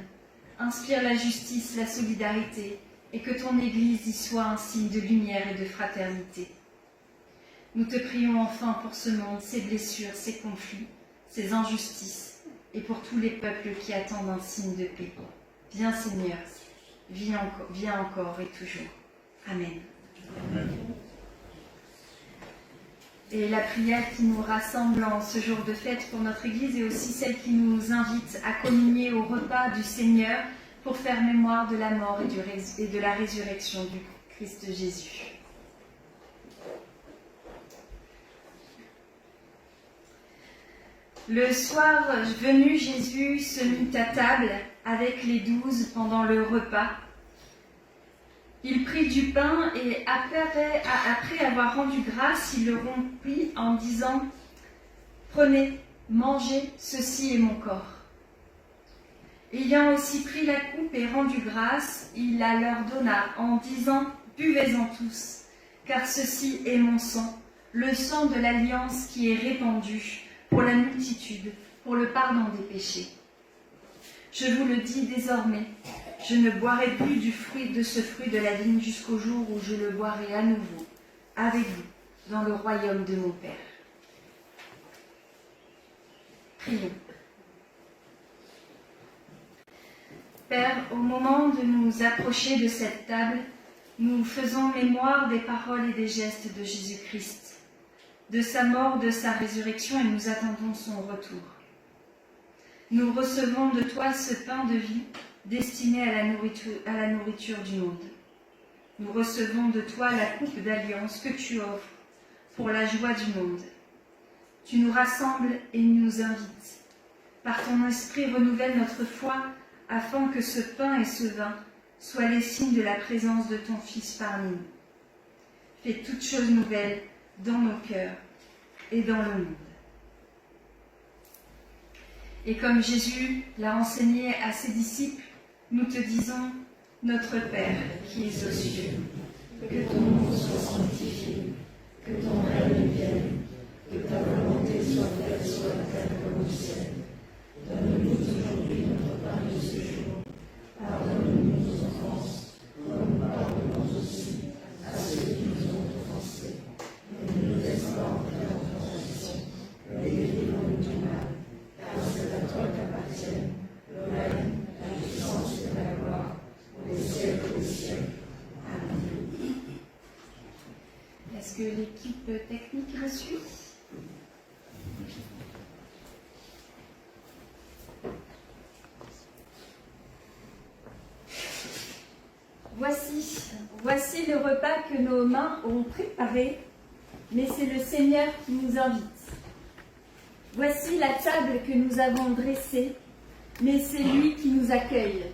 inspire la justice, la solidarité, et que ton Église y soit un signe de lumière et de fraternité. Nous te prions enfin pour ce monde, ses blessures, ses conflits, ses injustices, et pour tous les peuples qui attendent un signe de paix. Viens Seigneur, viens encore et toujours. Amen. Amen. Et la prière qui nous rassemble en ce jour de fête pour notre Église est aussi celle qui nous invite à communier au repas du Seigneur pour faire mémoire de la mort et de la résurrection du Christ Jésus. Le soir venu, Jésus se mit à table avec les 12 pendant le repas. Il prit du pain et après avoir rendu grâce, il le rompit en disant « Prenez, mangez, ceci est mon corps. » Ayant aussi pris la coupe et rendu grâce, il la leur donna en disant « Buvez-en tous, car ceci est mon sang, le sang de l'alliance qui est répandu pour la multitude, pour le pardon des péchés. Je vous le dis désormais, je ne boirai plus de ce fruit de la vigne jusqu'au jour où je le boirai à nouveau, avec vous, dans le royaume de mon Père. » Prions. Père, au moment de nous approcher de cette table, nous faisons mémoire des paroles et des gestes de Jésus-Christ, de sa mort, de sa résurrection, et nous attendons son retour. Nous recevons de toi ce pain de vie destiné à la nourriture du monde. Nous recevons de toi la coupe d'alliance que tu offres pour la joie du monde. Tu nous rassembles et nous invites. Par ton esprit, renouvelle notre foi afin que ce pain et ce vin soient les signes de la présence de ton Fils parmi nous. Fais toutes choses nouvelles dans nos cœurs et dans le monde. Et comme Jésus l'a enseigné à ses disciples, nous te disons, notre Père qui es aux cieux, que ton nom soit sanctifié, que ton règne vienne, que ta volonté soit faite sur la terre comme au ciel. Donne-nous aujourd'hui notre pain de ce jour. Pardonne-nous nos offenses, comme nous pardonnons aussi à ceux qui nous ont offensés. Ne nous laisse pas entrer en tentation, mais délivre-nous du mal, car c'est à toi qu'appartiennent le règne, la puissance et la gloire, pour les siècles des siècles. Amen. Est-ce que l'équipe technique me suit ? le repas que nos mains ont préparé, mais c'est le Seigneur qui nous invite. Voici la table que nous avons dressée, mais c'est lui qui nous accueille.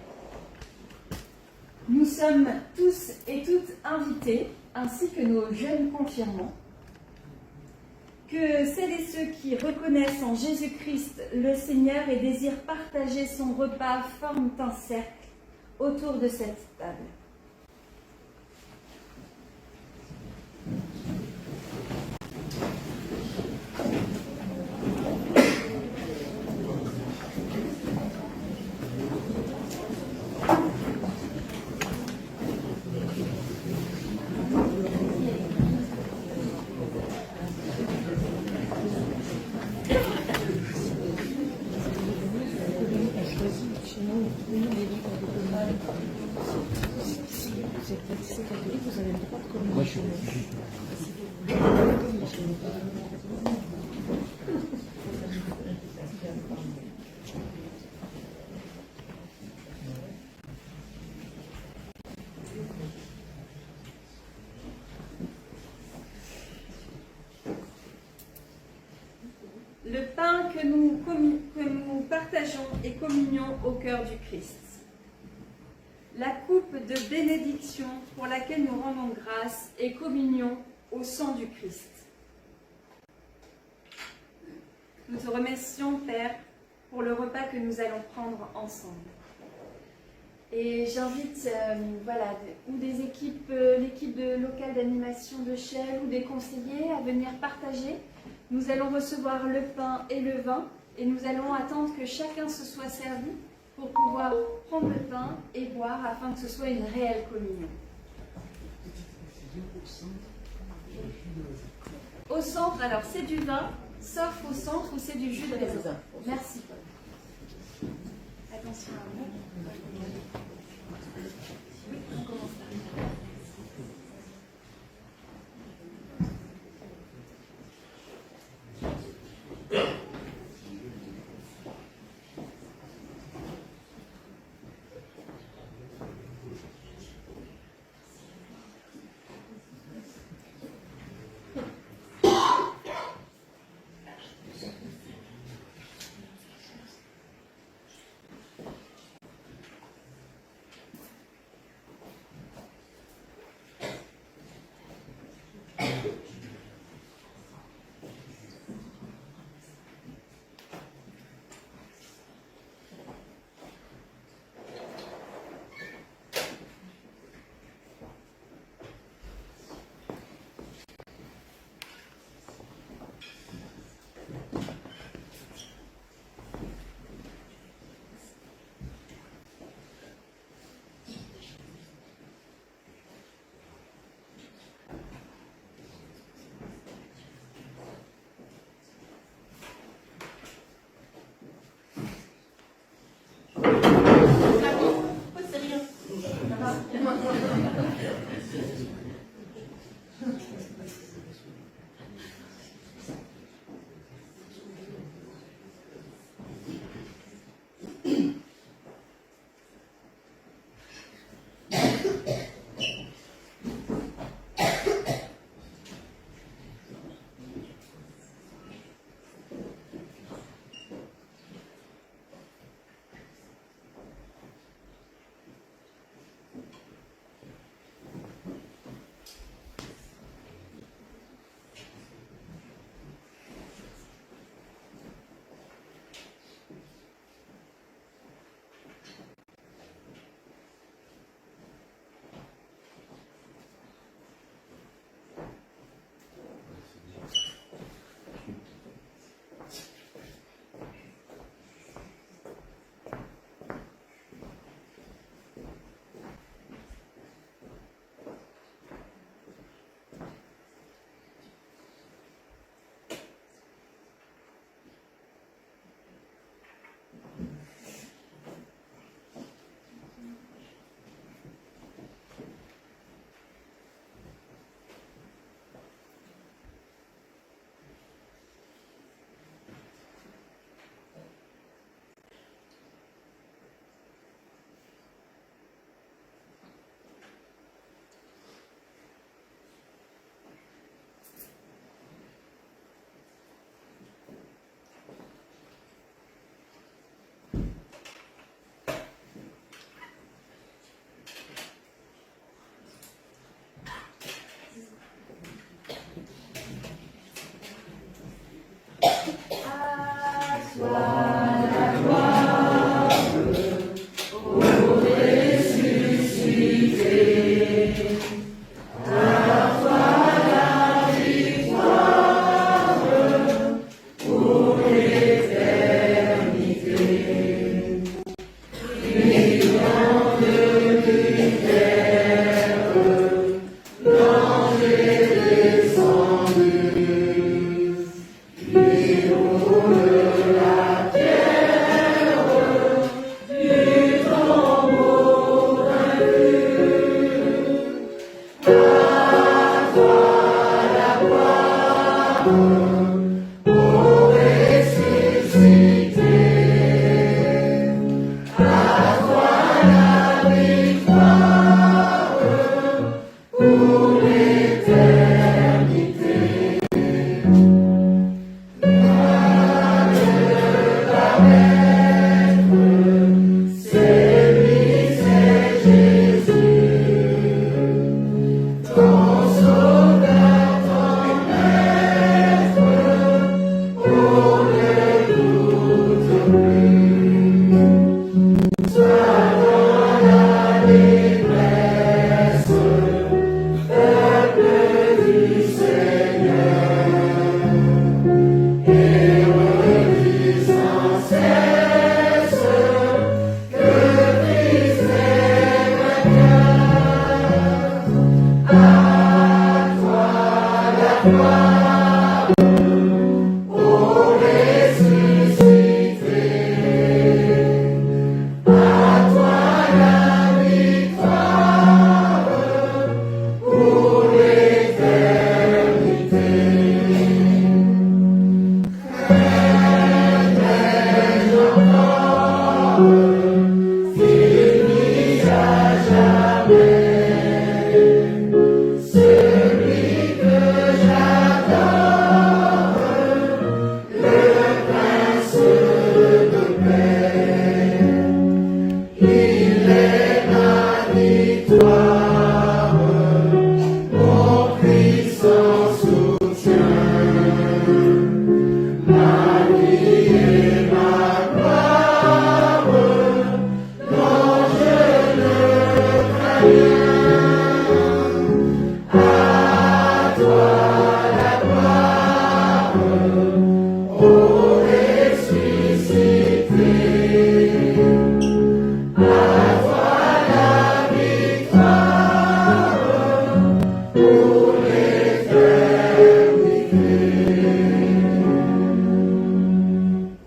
Nous sommes tous et toutes invités, ainsi que nos jeunes confirmants. Que celles et ceux qui reconnaissent en Jésus-Christ le Seigneur et désirent partager son repas forment un cercle autour de cette table. Le pain que nous partageons et communions au cœur du Christ. La coupe de bénédiction pour laquelle nous rendons grâce et communions au sang du Christ. Nous te remercions, Père, pour le repas que nous allons prendre ensemble. Et j'invite ou des équipes, l'équipe locale d'animation de Chelles ou des conseillers à venir partager. Nous allons recevoir le pain et le vin et nous allons attendre que chacun se soit servi pour pouvoir prendre le pain et boire afin que ce soit une réelle communion. Au centre, alors c'est du vin, sauf au centre où c'est du jus de raisin. Merci. Attention à vous. Oui, on commence là.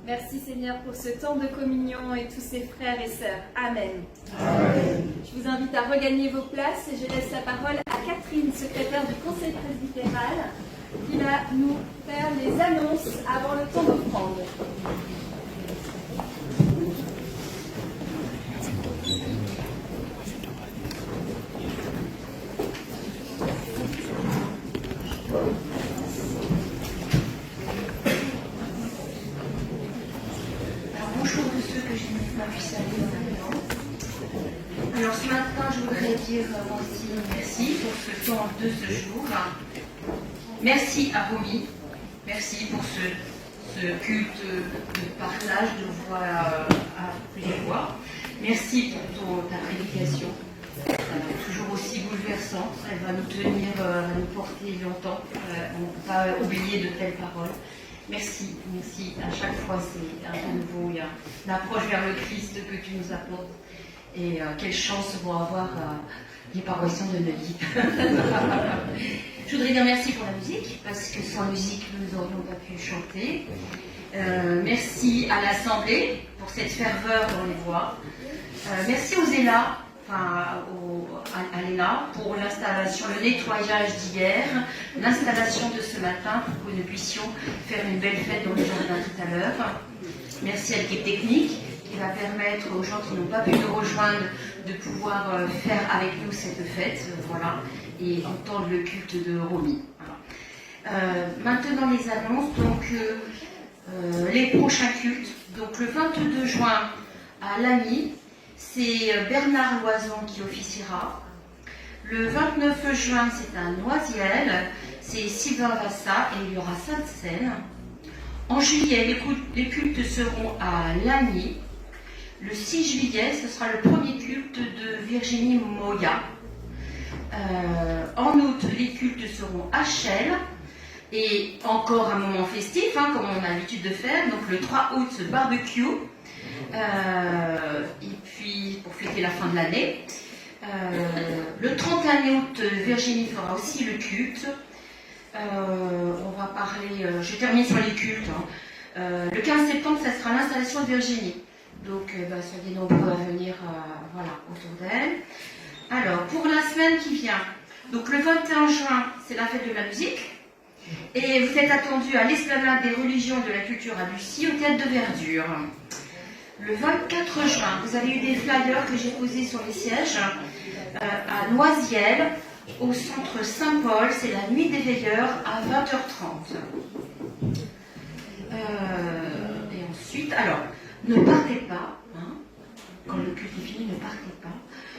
Merci Seigneur pour ce temps de communion et tous ces frères et sœurs. Amen. Je vous invite à regagner vos places et je laisse la parole à Catherine, secrétaire du conseil presbytéral, qui va nous faire les annonces avant le temps d'offrande. Bonjour tous ceux que je n'ai pas pu saluer maintenant. Alors ce matin, je voudrais dire aussi merci pour ce temps de ce jour. Merci à Romy, merci pour ce culte de partage de voix à plusieurs voix. Merci pour ta prédication, toujours aussi bouleversante. Elle va nous tenir, nous porter longtemps. On ne peut pas oublier de telles paroles. Merci, merci. À chaque fois, c'est un nouveau, il y a une approche vers le Christ que tu nous apportes. Et quelle chance vont avoir les paroissiens de Neuilly. Je voudrais dire merci pour la musique, parce que sans musique, nous n'aurions pas pu chanter. Merci à l'Assemblée pour cette ferveur dans les voix. Merci aux ELA, à l'ENA pour l'installation, le nettoyage d'hier, l'installation de ce matin pour que nous puissions faire une belle fête dans le jardin tout à l'heure. Merci à l'équipe technique qui va permettre aux gens qui n'ont pas pu nous rejoindre de pouvoir faire avec nous cette fête, voilà, et entendre le culte de Romy. Voilà. Maintenant les annonces, donc les prochains cultes. Donc le 22 juin à Lagny, c'est Bernard Loison qui officiera. Le 29 juin, c'est à Noisiel, c'est Sylvain Vassa et il y aura Sainte-Seine. En juillet, les cultes seront à Lagny. Le 6 juillet, ce sera le premier culte de Virginie Moya. En août, les cultes seront à Chelles. Et encore un moment festif, comme on a l'habitude de faire. Donc le 3 août, barbecue. Et puis pour fêter la fin de l'année. Le 31 août, Virginie fera aussi le culte. On va parler, je termine sur les cultes. Le 15 septembre, ça sera l'installation de Virginie. Donc, soyez nombreux à venir autour d'elle. Alors, pour la semaine qui vient, donc le 21 juin, c'est la fête de la musique. Et vous êtes attendus à l'Esplanade des religions et de la culture à Lucie, au théâtre de Verdure. Le 24 juin, vous avez eu des flyers que j'ai posés sur les sièges à Noisiel, au centre Saint-Paul. C'est la nuit des veilleurs à 20h30. Et ensuite, alors, ne partez pas, quand le culte est fini, ne partez pas.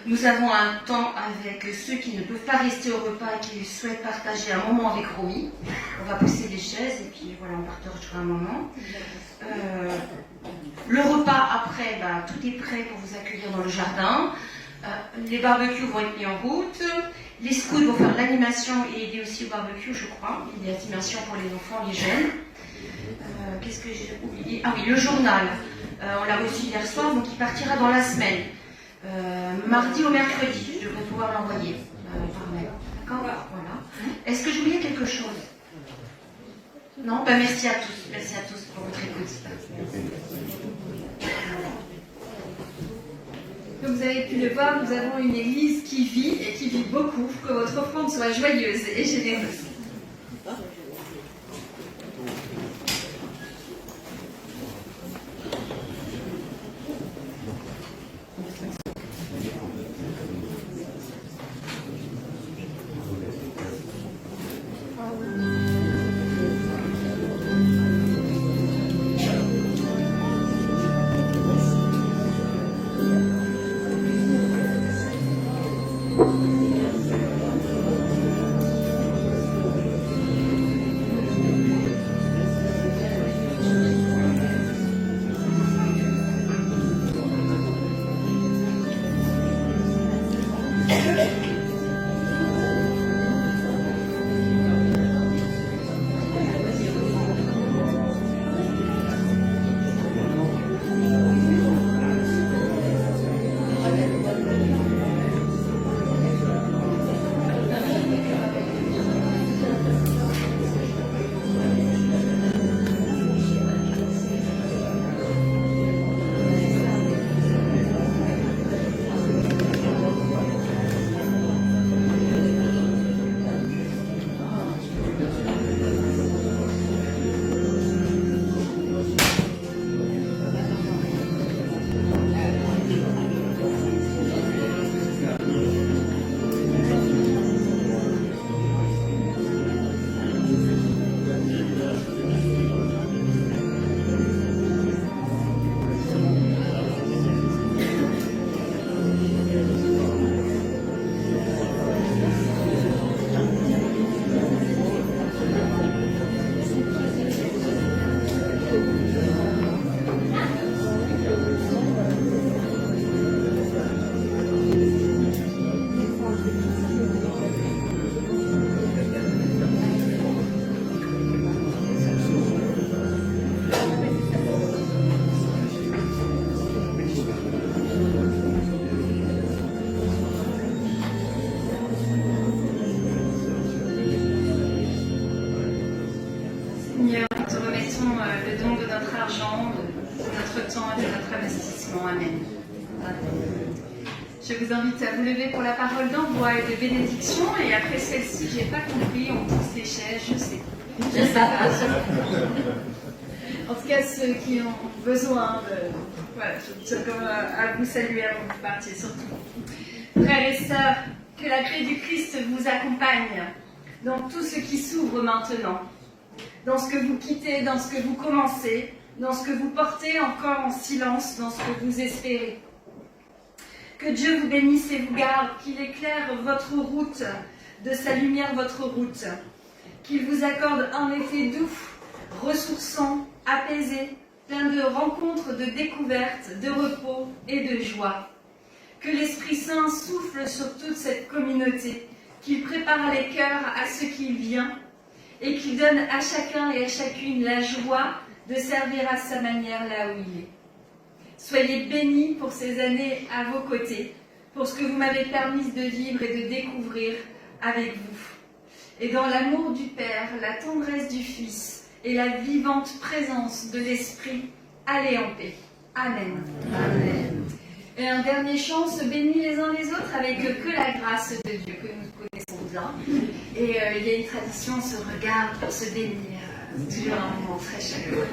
Nous avons un temps avec ceux qui ne peuvent pas rester au repas et qui souhaitent partager un moment avec Romy. On va pousser des chaises et puis voilà, on partagera un moment. Le repas après, tout est prêt pour vous accueillir dans le jardin. Les barbecues vont être mis en route. Les scouts vont faire l'animation et aider aussi au barbecue, je crois. Il y a des animations pour les enfants, les jeunes. Qu'est-ce que j'ai oublié? Ah oui, le journal. On l'a reçu hier soir, donc il partira dans la semaine. Mardi au mercredi, je devrais pouvoir l'envoyer par mail. D'accord? Voilà. Est-ce que j'oubliais quelque chose? Non? Merci à tous. Merci à tous pour votre écoute. Comme vous avez pu le voir, nous avons une église qui vit et qui vit beaucoup. Que votre offrande soit joyeuse et généreuse. Amen. Je vous invite à vous lever pour la parole d'envoi et de bénédiction. Et après celle-ci, j'ai pas compris, on pousse les chaises, je sais. Je sais pas. En tout cas, ceux qui ont besoin de... Voilà, je tiens quand même à vous saluer avant que vous partiez, surtout. Frères et sœurs, que la paix du Christ vous accompagne dans tout ce qui s'ouvre maintenant, dans ce que vous quittez, dans ce que vous commencez, dans ce que vous portez encore en silence, dans ce que vous espérez. Que Dieu vous bénisse et vous garde, qu'il éclaire votre route, de sa lumière votre route, qu'il vous accorde un effet doux ressourçant, apaisé, plein de rencontres, de découvertes, de repos et de joie. Que l'Esprit Saint souffle sur toute cette communauté, qu'il prépare les cœurs à ce qu'il vient et qu'il donne à chacun et à chacune la joie de servir à sa manière là où il est. Soyez bénis pour ces années à vos côtés, pour ce que vous m'avez permis de vivre et de découvrir avec vous. Et dans l'amour du Père, la tendresse du Fils et la vivante présence de l'Esprit, allez en paix. Amen. Amen. Et un dernier chant, se bénit les uns les autres avec que la grâce de Dieu que nous connaissons bien. Et il y a une tradition, on se regarde pour se bénir. C'est toujours un moment très chaleureux.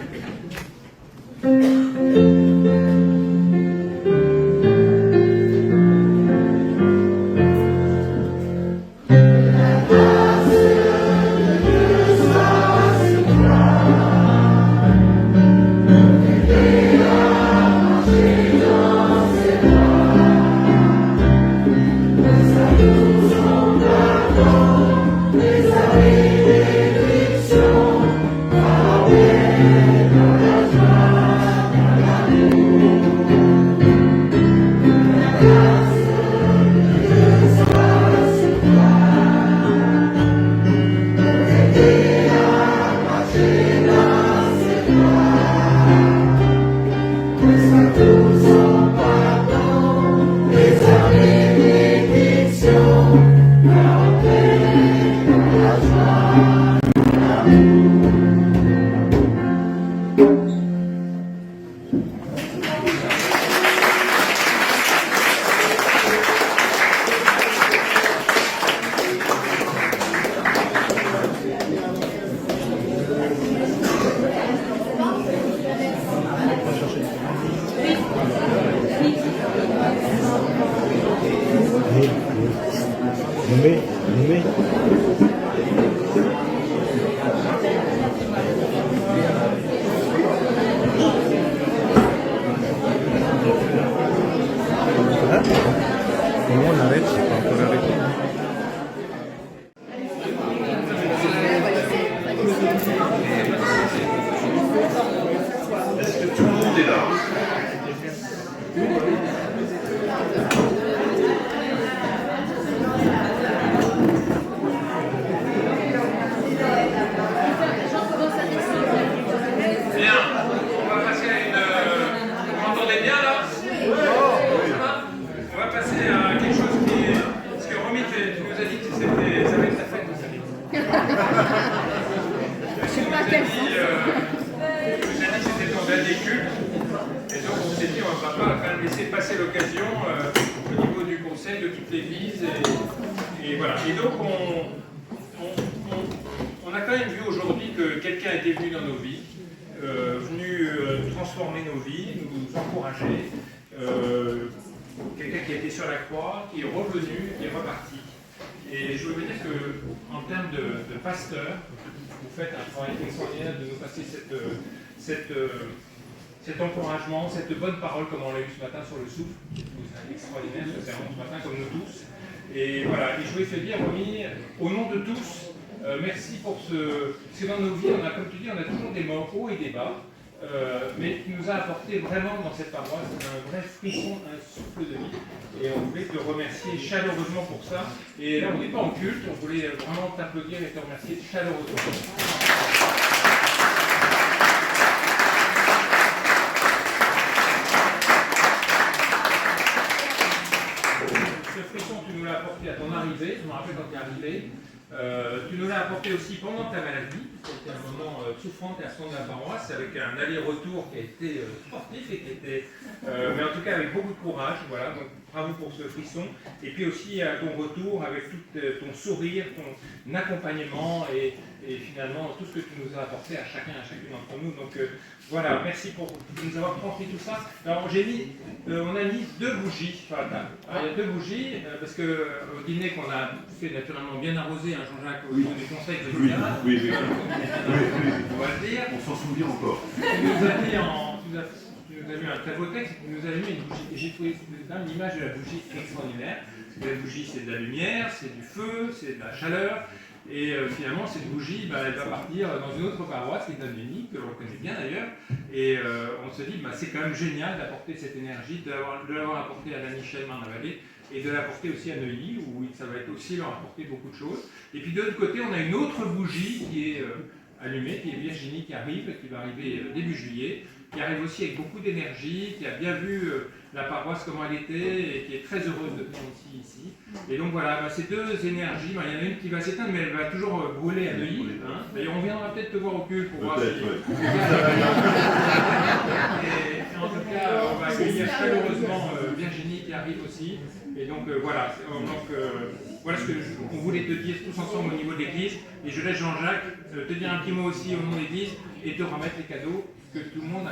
Cet encouragement, cette bonne parole comme on l'a eu ce matin sur le souffle, c'est extraordinaire ce sermon ce matin comme nous tous. Et voilà, et je voulais te dire, Romy, au nom de tous, merci pour ce... Parce que dans nos vies, on a, comme tu dis, on a toujours des moments hauts et des bas, mais tu nous as apporté vraiment dans cette paroisse un vrai frisson, un souffle de vie. Et on voulait te remercier chaleureusement pour ça. Et là, on n'est pas en culte, on voulait vraiment t'applaudir et te remercier chaleureusement. Ce frisson, tu nous l'as apporté à ton arrivée, je me rappelle quand tu es arrivé. Tu nous l'as apporté aussi pendant ta maladie. C'était un moment souffrant à ce moment de la paroisse, avec un aller-retour qui a été sportif et qui était, mais en tout cas avec beaucoup de courage. Voilà, donc bravo pour ce frisson. Et puis aussi à ton retour avec tout ton sourire, ton accompagnement et finalement tout ce que tu nous as apporté à chacun et à chacune d'entre nous. Donc voilà, merci pour nous avoir transmis tout ça. Alors on a mis 2 bougies sur la table. Alors, il y a 2 bougies parce qu'au dîner qu'on a fait naturellement bien arrosé, Jean-Jacques, au niveau des conseils de Lucas. Oui. On va le dire. On s'en souvient encore. Tu nous as mis un très beau texte, tu nous as mis une bougie. Et j'ai trouvé l'image de la bougie extraordinaire. La bougie, c'est de la lumière, c'est du feu, c'est de la chaleur. Et finalement, cette bougie, elle va partir dans une autre paroisse, qui est Nameni, que l'on connaît bien d'ailleurs. Et on se dit, c'est quand même génial d'apporter cette énergie, de l'avoir apportée à la Michel Marne-la-Vallée, et de l'apporter aussi à Neuilly, où ça va être aussi leur apporter beaucoup de choses. Et puis de l'autre côté, on a une autre bougie qui est allumée, qui est Virginie, qui va arriver début juillet, qui arrive aussi avec beaucoup d'énergie, qui a bien vu la paroisse comment elle était, et qui est très heureuse de venir aussi ici. Et donc voilà, ces deux énergies, il y en a une qui va s'éteindre, mais elle va toujours brûler à Neuilly. D'ailleurs, on viendra peut-être te voir au culte pour voir si... Et en tout cas, on va accueillir chaleureusement Virginie qui arrive aussi. Et donc voilà, voilà ce qu'on voulait te dire tous ensemble au niveau de l'Église. Et je laisse Jean-Jacques te dire un petit mot aussi au nom de l'Église et te remettre les cadeaux auxquels tout le monde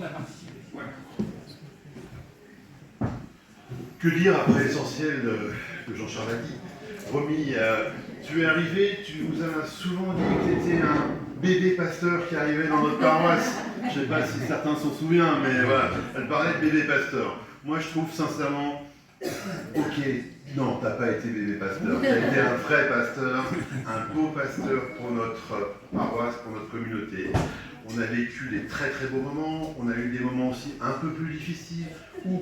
a participé. Voilà. Que dire après l'essentiel que Jean-Charles a dit? Romy, tu es arrivé, tu nous as souvent dit que tu étais un bébé pasteur qui arrivait dans notre paroisse. Je ne sais pas si certains s'en souviennent, mais voilà, elle parlait de bébé pasteur. Moi, je trouve sincèrement, ok, non, tu n'as pas été bébé pasteur, tu as été un vrai pasteur, un beau pasteur pour notre paroisse, pour notre communauté. On a vécu des très très beaux moments, on a eu des moments aussi un peu plus difficiles, où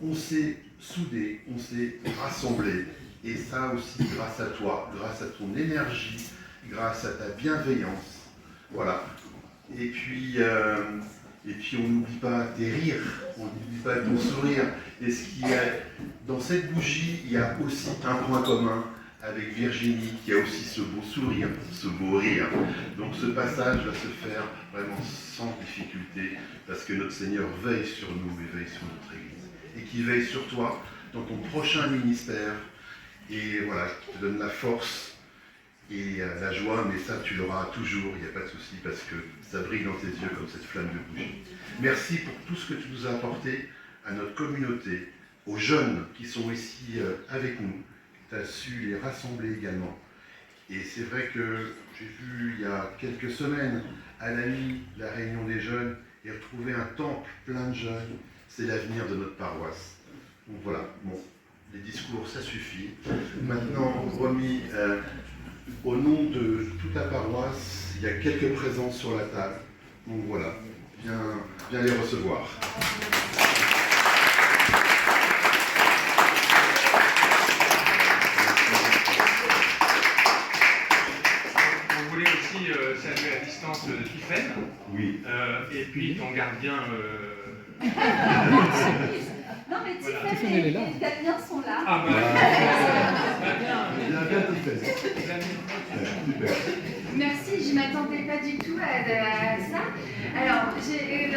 on s'est soudés, on s'est rassemblés. Et ça aussi grâce à toi, grâce à ton énergie, grâce à ta bienveillance. Voilà. Et puis on n'oublie pas tes rires, on n'oublie pas ton sourire. Et ce qui est dans cette bougie, il y a aussi un point commun avec Virginie, qui a aussi ce beau sourire, ce beau rire. Donc ce passage va se faire vraiment sans difficulté, parce que notre Seigneur veille sur nous et veille sur notre Église. Et qui veille sur toi dans ton prochain ministère. Et voilà, qui te donne la force et la joie, mais ça tu l'auras toujours, il n'y a pas de souci, parce que ça brille dans tes yeux comme cette flamme de bougie. Merci pour tout ce que tu nous as apporté à notre communauté, aux jeunes qui sont ici avec nous. Tu as su les rassembler également. Et c'est vrai que j'ai vu il y a quelques semaines à la nuit la réunion des jeunes et retrouver un temple plein de jeunes, c'est l'avenir de notre paroisse. Donc voilà, bon. Les discours, ça suffit. Maintenant, Romy, au nom de toute la paroisse, il y a quelques présences sur la table. Donc voilà, viens les recevoir. On voulait aussi saluer à distance Tiffaine. Oui. Et puis ton gardien... Non, mais Tiffany et Damien sont là. Ah Il y a bien Tiffaine. Super. Merci, je ne m'attendais pas du tout à ça. Alors, après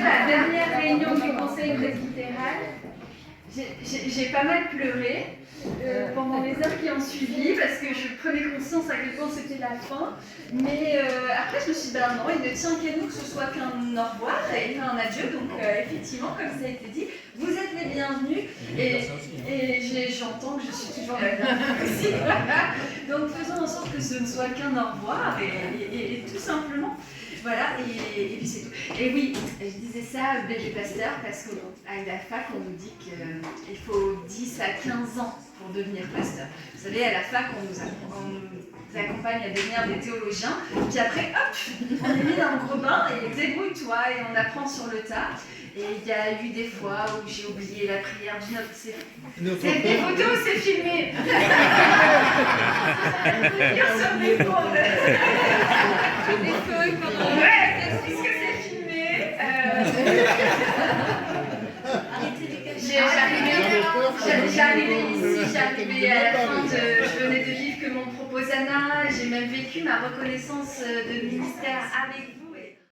la dernière réunion du conseil presbytéral, j'ai pas mal pleuré pendant les heures qui ont suivi, parce que je prenais conscience à quel point c'était la fin. Mais après, je me suis dit, non, il ne tient qu'à nous que ce soit qu'un au revoir et un adieu. Donc, effectivement, comme ça a été dit, vous êtes les bienvenus. Et j'entends que je suis toujours la bienvenue aussi. Donc, faisons en sorte que ce ne soit qu'un au revoir et tout simplement. Voilà, et puis c'est tout. Et oui, je disais ça, bébé pasteur, parce qu'à la fac, on nous dit qu'il faut 10 à 15 ans pour devenir pasteur. Vous savez, à la fac, on nous accompagne à devenir des théologiens, puis après, hop, on est mis dans le gros bain et débrouille-toi, et on apprend sur le tas. Et il y a eu des fois où j'ai oublié la prière du Notre. C'est des photos, c'est filmé. Sur mes cours. Ouais, puisque c'est filmé. J'arrivais ici, j'arrivais à la fin je venais de vivre que mon proposana. J'ai même vécu ma reconnaissance de ministère avec